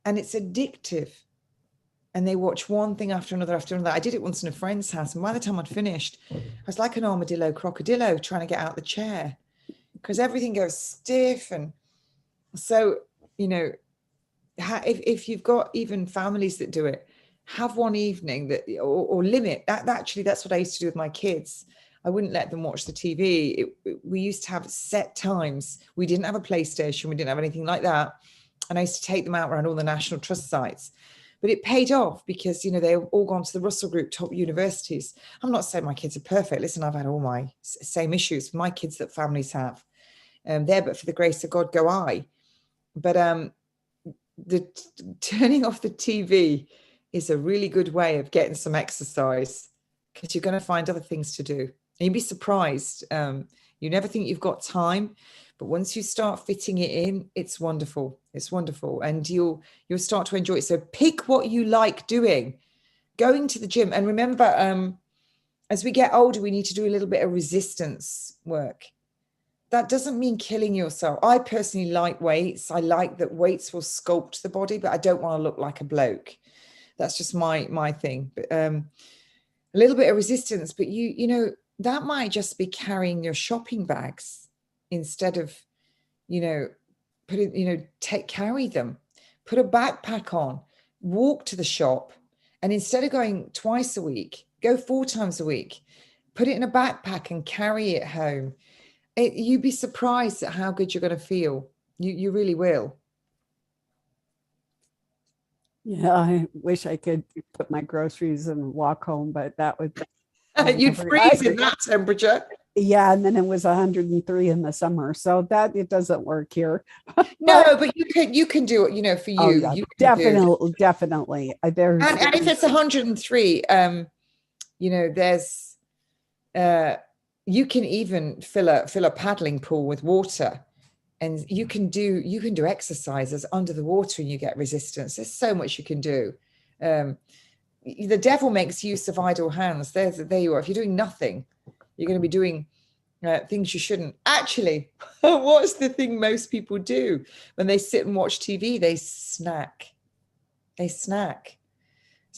B: and it's addictive. And they watch one thing after another after another. I did it once in a friend's house, and by the time I'd finished, I was like an armadillo crocodillo trying to get out the chair, because everything goes stiff. And so, if you've got even families that do it, have one evening that, or limit that. Actually, that's what I used to do with my kids. I wouldn't let them watch the TV. We used to have set times. We didn't have a PlayStation. We didn't have anything like that. And I used to take them out around all the National Trust sites. But it paid off because, they've all gone to the Russell Group top universities. I'm not saying my kids are perfect. Listen, I've had all my same issues, my kids that families have. There, but for the grace of God, go I. But the turning off the TV is a really good way of getting some exercise, because you're going to find other things to do. And you'd be surprised. You never think you've got time, but once you start fitting it in, it's wonderful. It's wonderful. And you'll start to enjoy it. So pick what you like doing. Going to the gym. And remember, as we get older, we need to do a little bit of resistance work. That doesn't mean killing yourself. I personally like weights. I like that weights will sculpt the body, but I don't want to look like a bloke. That's just my thing. But a little bit of resistance, but that might just be carrying your shopping bags instead of, carry them, put a backpack on, walk to the shop. And instead of going twice a week, go 4 times a week, put it in a backpack and carry it home. You'd be surprised at how good you're going to feel. You really will.
A: Yeah, I wish I could put my groceries and walk home, but that would
B: you'd freeze in that temperature.
A: Yeah, and then it was 103 in the summer, so that it doesn't work here.
B: No, but you can do it. For you,
A: oh, yeah,
B: you
A: definitely. There's
B: and if it's 103, there's you can even fill a paddling pool with water. And you can do exercises under the water and you get resistance. There's so much you can do. The devil makes use of idle hands. There you are. If you're doing nothing, you're going to be doing things you shouldn't. Actually, what's the thing most people do when they sit and watch TV? They snack. It's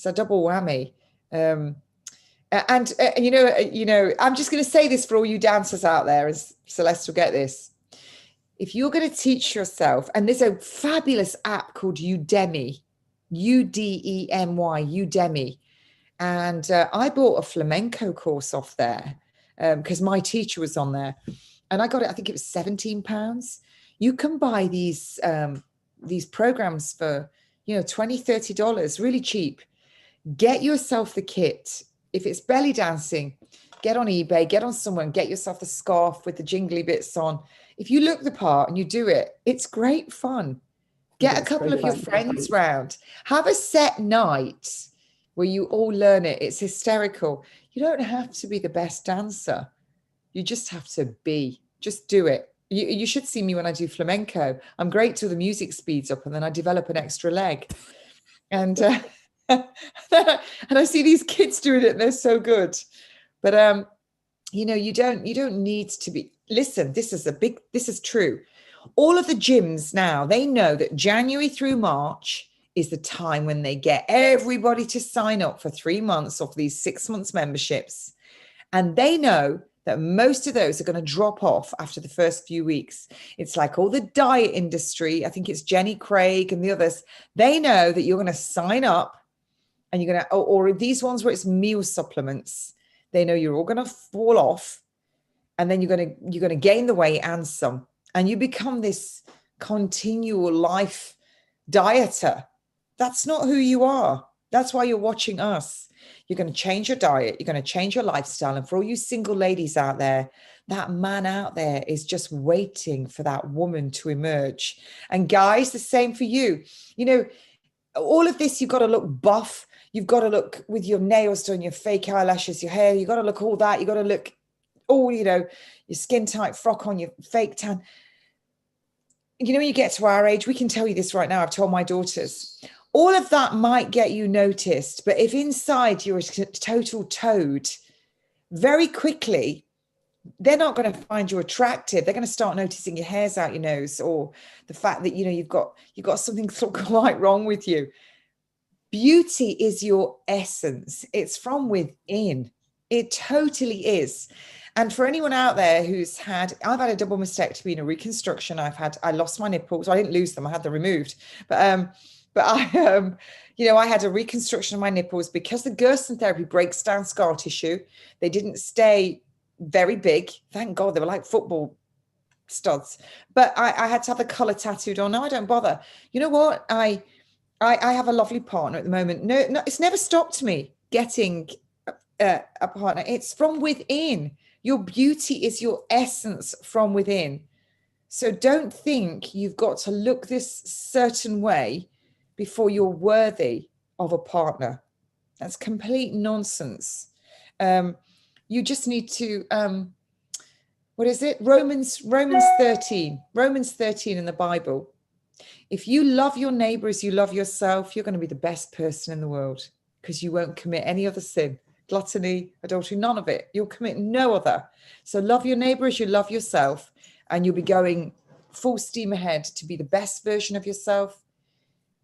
B: a double whammy. I'm just going to say this for all you dancers out there, as Celeste will get this. If you're going to teach yourself, and there's a fabulous app called Udemy, Udemy, Udemy. And I bought a flamenco course off there because my teacher was on there. And I got it, I think it was £17. You can buy these programs for, $20, $30, really cheap. Get yourself the kit. If it's belly dancing, get on eBay, get on someone, get yourself the scarf with the jingly bits on. If you look the part and you do it, it's great fun. Get a couple of your friends round. Have a set night where you all learn it. It's hysterical. You don't have to be the best dancer. You just have to be. Just do it. You should see me when I do flamenco. I'm great till the music speeds up and then I develop an extra leg. And and I see these kids doing it and they're so good. But you don't need to be. listen, this is true. All of the gyms now, they know that January through March is the time when they get everybody to sign up for 3 months of these 6 months memberships. And they know that most of those are going to drop off after the first few weeks. It's like all the diet industry. I think it's Jenny Craig and the others. They know that you're going to sign up and you're going to, or these ones where it's meal supplements, they know you're all going to fall off, and then you're going to gain the weight and some, and you become this continual life dieter. That's not who you are. That's why you're watching us. You're going to change your diet. You're going to change your lifestyle. And for all you single ladies out there, that man out there is just waiting for that woman to emerge. And guys, the same for you. You know, all of this, you've got to look buff. You've got to look with your nails done, your fake eyelashes, your hair. You've got to look all that. You've got to look all, you know, your skin tight frock on, your fake tan. You know, when you get to our age, we can tell you this right now. I've told my daughters, all of that might get you noticed. But if inside you're a total toad, very quickly, they're not going to find you attractive. They're going to start noticing your hair's out your nose, or the fact that, you know, you've got something sort of quite wrong with you. Beauty is your essence. It's from within. It totally is. And for anyone out there I've had a double mastectomy and a reconstruction. I lost my nipples. I didn't lose them. I had them removed. But I, you know, I had a reconstruction of my nipples because the Gerson therapy breaks down scar tissue. They didn't stay very big. Thank God. They were like football studs. But I had to have the color tattooed on. No, I don't bother. You know what? I have a lovely partner at the moment. No, it's never stopped me getting a partner. It's from within. Your beauty is your essence from within. So don't think you've got to look this certain way before you're worthy of a partner. That's complete nonsense. You just need to, what is it? Romans 13 in the Bible. If you love your neighbor as you love yourself, you're going to be the best person in the world, because you won't commit any other sin. Gluttony, adultery, none of it. You'll commit no other. So love your neighbor as you love yourself, and you'll be going full steam ahead to be the best version of yourself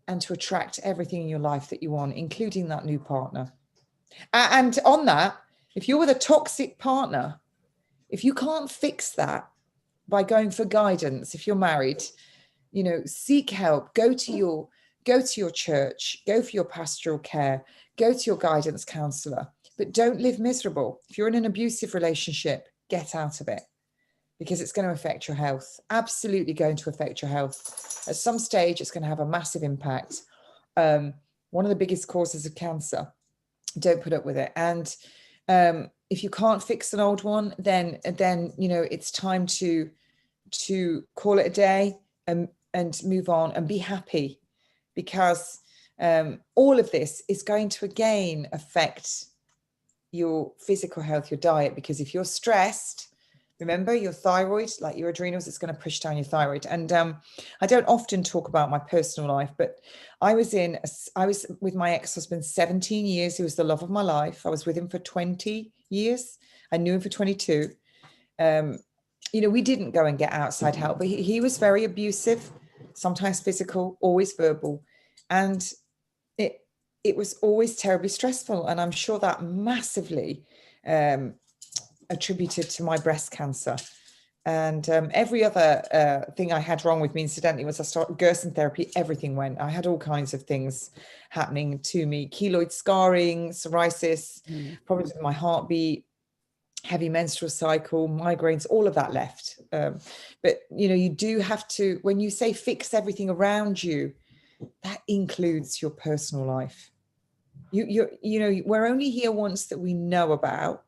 B: and to attract everything in your life that you want, including that new partner. And on that, if you're with a toxic partner, if you can't fix that by going for guidance, if you're married, you know, seek help, go to your church, go for your pastoral care, go to your guidance counselor, but don't live miserable. If you're in an abusive relationship, get out of it, because it's going to affect your health. Absolutely going to affect your health. At some stage, it's going to have a massive impact. One of the biggest causes of cancer. Don't put up with it. And if you can't fix an old one, then you know, it's time to call it a day and move on and be happy, because all of this is going to again affect your physical health, your diet. Because if you're stressed, remember, your thyroid, like your adrenals, it's going to push down your thyroid. And I don't often talk about my personal life, but I was with my ex-husband 17 years. He was the love of my life. I was with him for 20 years. I knew him for 22. You know, we didn't go and get outside help, but he was very abusive, sometimes physical, always verbal. And it was always terribly stressful. And I'm sure that massively attributed to my breast cancer. And every other thing I had wrong with me, incidentally, was I started Gerson therapy, everything went. I had all kinds of things happening to me: keloid scarring, psoriasis, problems with my heartbeat, heavy menstrual cycle, migraines, all of that left. But, you know, you do have to, when you say fix everything around you, that includes your personal life. You know, we're only here once that we know about.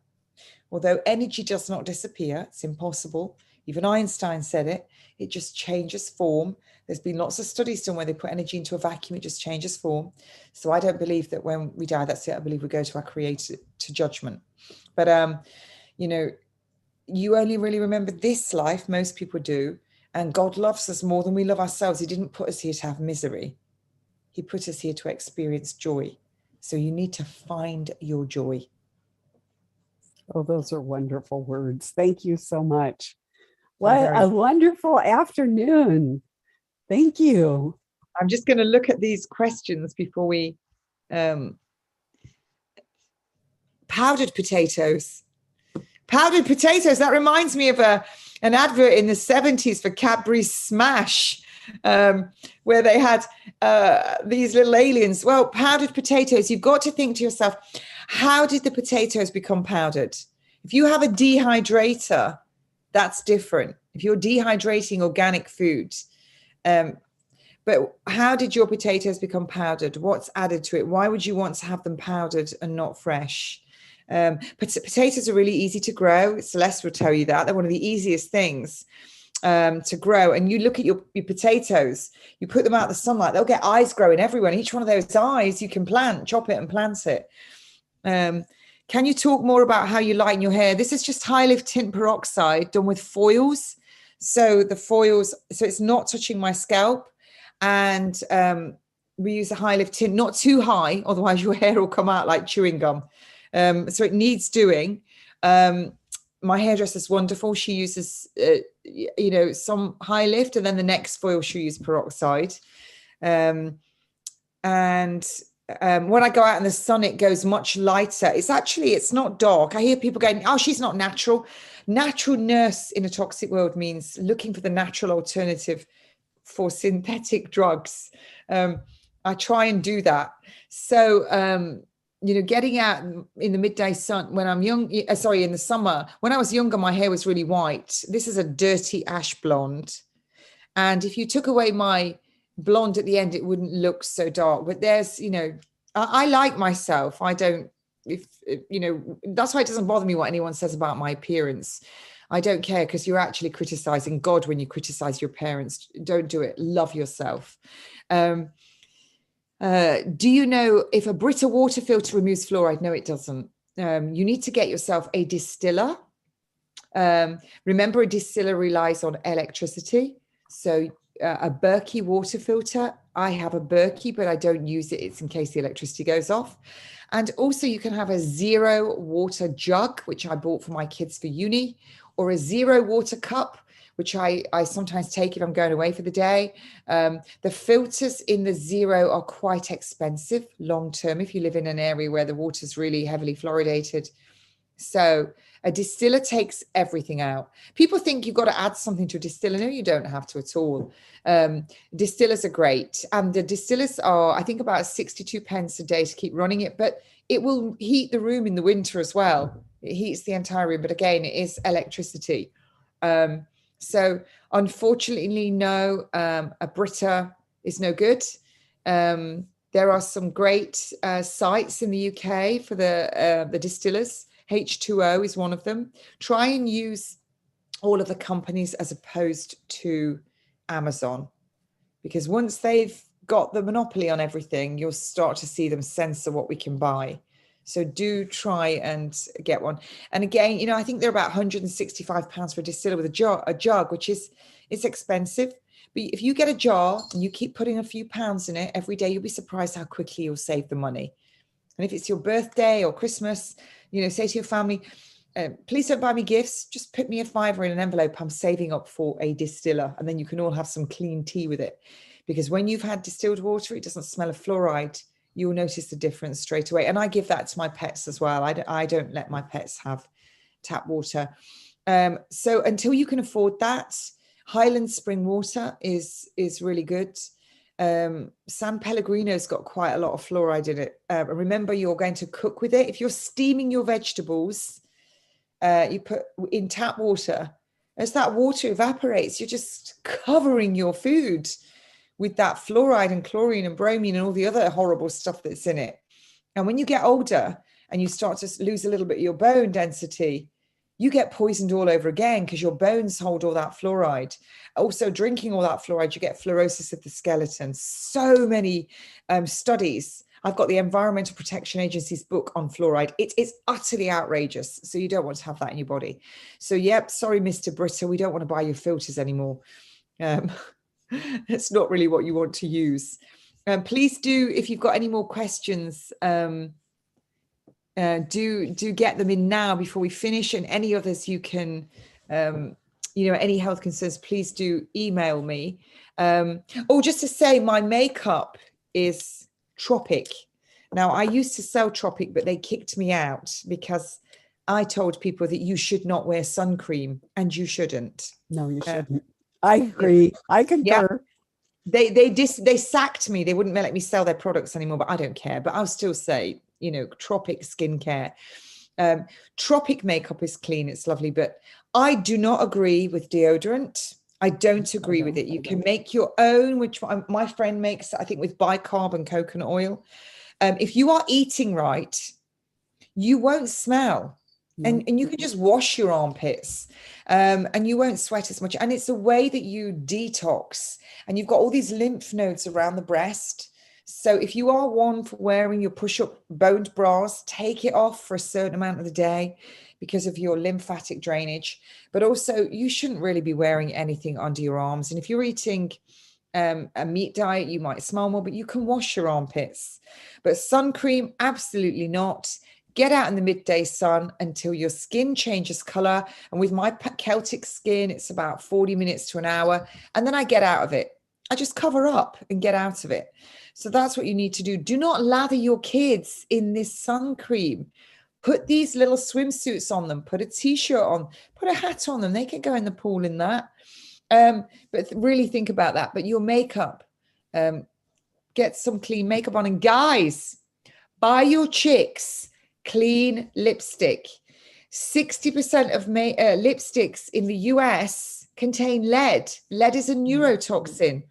B: Although energy does not disappear, it's impossible. Even Einstein said it. It just changes form. There's been lots of studies done where they put energy into a vacuum, it just changes form. So I don't believe that when we die, that's it. I believe we go to our creator, to judgment. But, you know, you only really remember this life, most people do. And God loves us more than we love ourselves. He didn't put us here to have misery. He put us here to experience joy. So you need to find your joy.
A: Oh, those are wonderful words. Thank you so much. What a wonderful afternoon. Thank you.
B: I'm just going to look at these questions before we powdered potatoes. Powdered potatoes. That reminds me of an advert in the 70s for Cadbury Smash, where they had these little aliens. Well, powdered potatoes, you've got to think to yourself, how did the potatoes become powdered? If you have a dehydrator, that's different. If you're dehydrating organic foods, but how did your potatoes become powdered? What's added to it? Why would you want to have them powdered and not fresh? Potatoes are really easy to grow. Celeste will tell you that. They're one of the easiest things to grow. And you look at your potatoes, you put them out in the sunlight, they'll get eyes growing everywhere. And each one of those eyes you can plant, chop it and plant it. Can you talk more about how you lighten your hair? This is just high lift tint peroxide done with foils. So the foils, so it's not touching my scalp. And we use a high lift tint, not too high, otherwise your hair will come out like chewing gum. So it needs doing. My hairdresser's wonderful. She uses, some high lift, and then the next foil she'll use peroxide. And when I go out in the sun, it goes much lighter. It's not dark. I hear people going, oh, she's not natural. Naturalness in a toxic world means looking for the natural alternative for synthetic drugs. I try and do that. So, getting out in the midday sun when I'm young, in the summer, when I was younger, my hair was really white. This is a dirty ash blonde. And if you took away my blonde at the end, it wouldn't look so dark. But there's, I like myself. I don't, that's why it doesn't bother me what anyone says about my appearance. I don't care, because you're actually criticizing God when you criticize your parents. Don't do it. Love yourself. Do you know if a Brita water filter removes fluoride? No, it doesn't. You need to get yourself a distiller. Remember, a distiller relies on electricity. So a Berkey water filter, I have a Berkey, but I don't use it. It's in case the electricity goes off. And also you can have a zero water jug, which I bought for my kids for uni, or a zero water cup, which I sometimes take if I'm going away for the day. The filters in the zero are quite expensive long-term if you live in an area where the water's really heavily fluoridated. So a distiller takes everything out. People think you've got to add something to a distiller. No, you don't have to at all. Distillers are great. And the distillers are, I think, about 62 pence a day to keep running it, but it will heat the room in the winter as well. It heats the entire room, but again, it is electricity. So unfortunately, no, a Brita is no good. There are some great sites in the UK for the distillers. H2O is one of them. Try and use all of the companies as opposed to Amazon, because once they've got the monopoly on everything, you'll start to see them censor what we can buy. So do try and get one. And again, I think they're about £165 for a distiller with a jug, which is, it's expensive. But if you get a jar and you keep putting a few pounds in it every day, you'll be surprised how quickly you'll save the money. And if it's your birthday or Christmas, say to your family, please don't buy me gifts. Just put me a £5 in an envelope. I'm saving up for a distiller. And then you can all have some clean tea with it. Because when you've had distilled water, it doesn't smell of fluoride. You'll notice the difference straight away. And I give that to my pets as well. I don't let my pets have tap water. So until you can afford that, Highland spring water is really good. San Pellegrino's got quite a lot of fluoride in it. Remember, you're going to cook with it. If you're steaming your vegetables, you put in tap water. As that water evaporates, you're just covering your food with that fluoride and chlorine and bromine and all the other horrible stuff that's in it. And when you get older and you start to lose a little bit of your bone density, you get poisoned all over again because your bones hold all that fluoride. Also, drinking all that fluoride, you get fluorosis of the skeleton. So many studies. I've got the Environmental Protection Agency's book on fluoride. It is utterly outrageous. So you don't want to have that in your body. So, yep, sorry, Mr. Britta, we don't want to buy your filters anymore. It's not really what you want to use. Please do, if you've got any more questions, do get them in now before we finish, and any others you can any health concerns, please do email me. Just to say, my makeup is Tropic. Now, I used to sell Tropic, but they kicked me out because I told people that you should not wear sun cream, and you shouldn't.
A: No, you shouldn't. I agree. I concur.
B: They sacked me. They wouldn't let me sell their products anymore, but I don't care. But I'll still say, Tropic skincare. Tropic makeup is clean. It's lovely, but I do not agree with deodorant. I don't agree with it. You can make your own, which my friend makes, I think, with bicarb and coconut oil. If you are eating right, you won't smell. And you can just wash your armpits and you won't sweat as much. And it's a way that you detox, and you've got all these lymph nodes around the breast. So if you are one for wearing your push-up boned bras, take it off for a certain amount of the day because of your lymphatic drainage. But also, you shouldn't really be wearing anything under your arms. And if you're eating a meat diet, you might smell more, but you can wash your armpits. But sun cream, absolutely not. Get out in the midday sun until your skin changes color. And with my Celtic skin, it's about 40 minutes to an hour. And then I get out of it. I just cover up and get out of it. So that's what you need to do. Do not lather your kids in this sun cream. Put these little swimsuits on them. Put a t-shirt on. Put a hat on them. They can go in the pool in that. But really think about that. But your makeup, get some clean makeup on. And guys, buy your chicks clean lipstick. 60% of lipsticks in the US contain lead. Lead is a neurotoxin.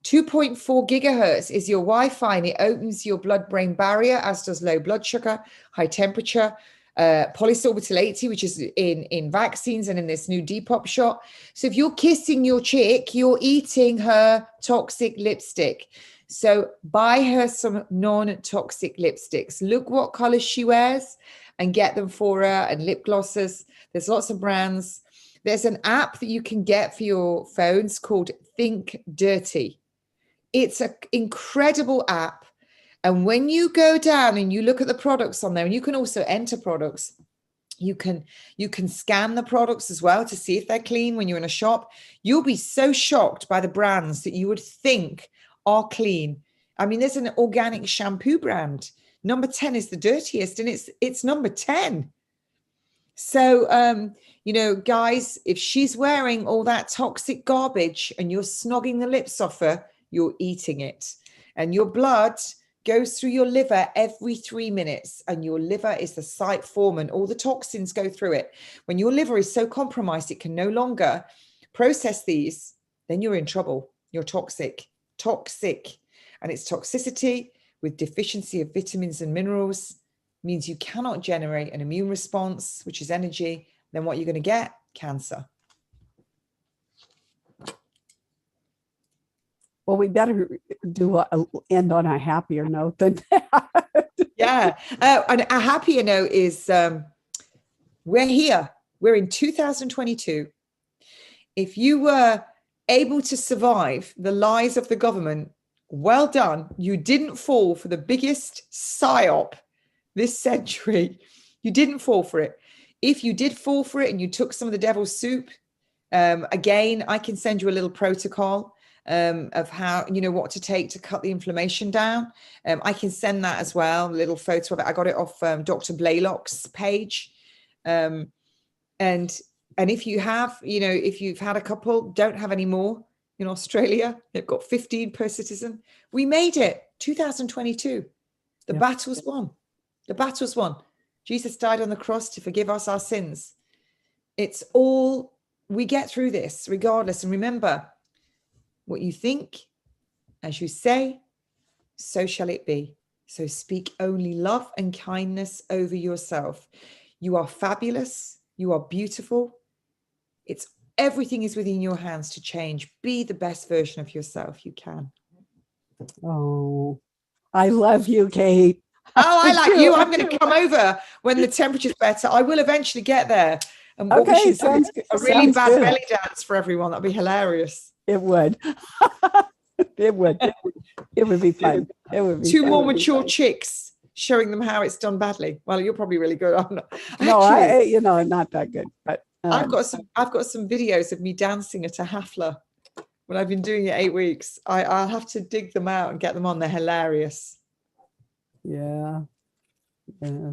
B: 2.4 gigahertz is your Wi-Fi, and it opens your blood-brain barrier, as does low blood sugar, high temperature, polysorbital 80, which is in vaccines and in this new Depop shot. So if you're kissing your chick, you're eating her toxic lipstick. So buy her some non-toxic lipsticks. Look what colors she wears and get them for her, and lip glosses. There's lots of brands. There's an app that you can get for your phones called Think Dirty. It's an incredible app. And when you go down and you look at the products on there, and you can also enter products, you can scan the products as well to see if they're clean when you're in a shop. You'll be so shocked by the brands that you would think are clean. I mean, there's an organic shampoo brand. Number 10 is the dirtiest, and it's number 10. So, guys, if she's wearing all that toxic garbage and you're snogging the lips off her, you're eating it. And your blood goes through your liver every 3 minutes, and your liver is the site foreman. All the toxins go through it. When your liver is so compromised it can no longer process these, then you're in trouble. You're toxic. And it's toxicity with deficiency of vitamins and minerals means you cannot generate an immune response, which is energy. Then what you're going to get? Cancer.
A: Well, we better end on a happier note than that.
B: Yeah. And a happier note is we're here. We're in 2022. If you were able to survive the lies of the government, well done. You didn't fall for the biggest psyop this century. You didn't fall for it. If you did fall for it and you took some of the devil's soup, again, I can send you a little protocol of how, what to take to cut the inflammation down. I can send that as well, a little photo of it. I got it off Dr. Blaylock's page. And if you have, if you've had a couple, don't have any more. In Australia, they've got 15 per citizen. We made it. 2022. The battle's won. The battle's won. Jesus died on the cross to forgive us our sins. It's all, we get through this regardless. And remember, what you think, as you say, so shall it be. So speak only love and kindness over yourself. You are fabulous. You are beautiful. Everything is within your hands to change. Be the best version of yourself you can.
A: Oh, I love you, Kate.
B: Oh, I like you. I'm going to come over when the temperature's better. I will eventually get there. And what we should do is a really bad belly dance for everyone. That'd be hilarious.
A: It would. It would. It would be fun. It would be
B: two more mature chicks showing them how it's done badly. Well, you're probably really good. I'm not.
A: No, I'm not that good, but
B: I've got some videos of me dancing at a hafla when I've been doing it 8 weeks. I'll have to dig them out and get them on. They're hilarious.
A: Yeah. Yeah.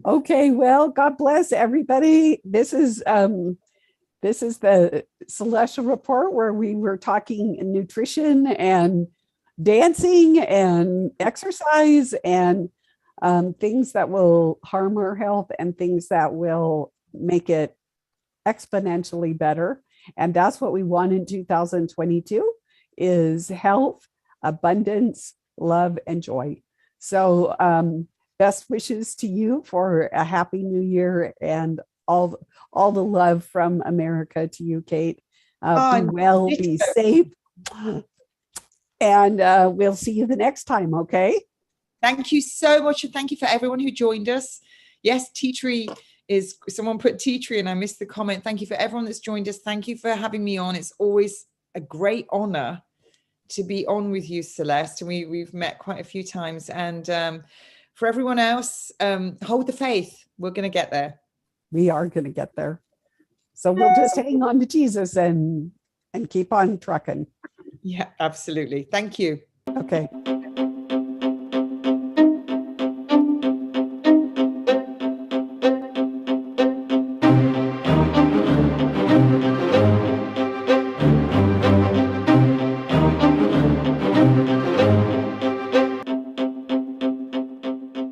A: Okay, well, God bless everybody. This is the Celestial Report, where we were talking nutrition and dancing and exercise and things that will harm our health and things that will make it exponentially better. And that's what we want in 2022 is health, abundance, love, and joy. So best wishes to you for a happy new year, and all the love from America to you, Kate. Be well, be safe. And we'll see you the next time, okay?
B: Thank you so much. And thank you for everyone who joined us. Yes, tea tree is, someone put tea tree and I missed the comment. Thank you for everyone that's joined us. Thank you for having me on. It's always a great honor to be on with you, Celeste. And we've met quite a few times. And for everyone else, hold the faith. We're going to get there.
A: We are going to get there. So we'll just hang on to Jesus and keep on trucking.
B: Yeah, absolutely. Thank you.
A: Okay.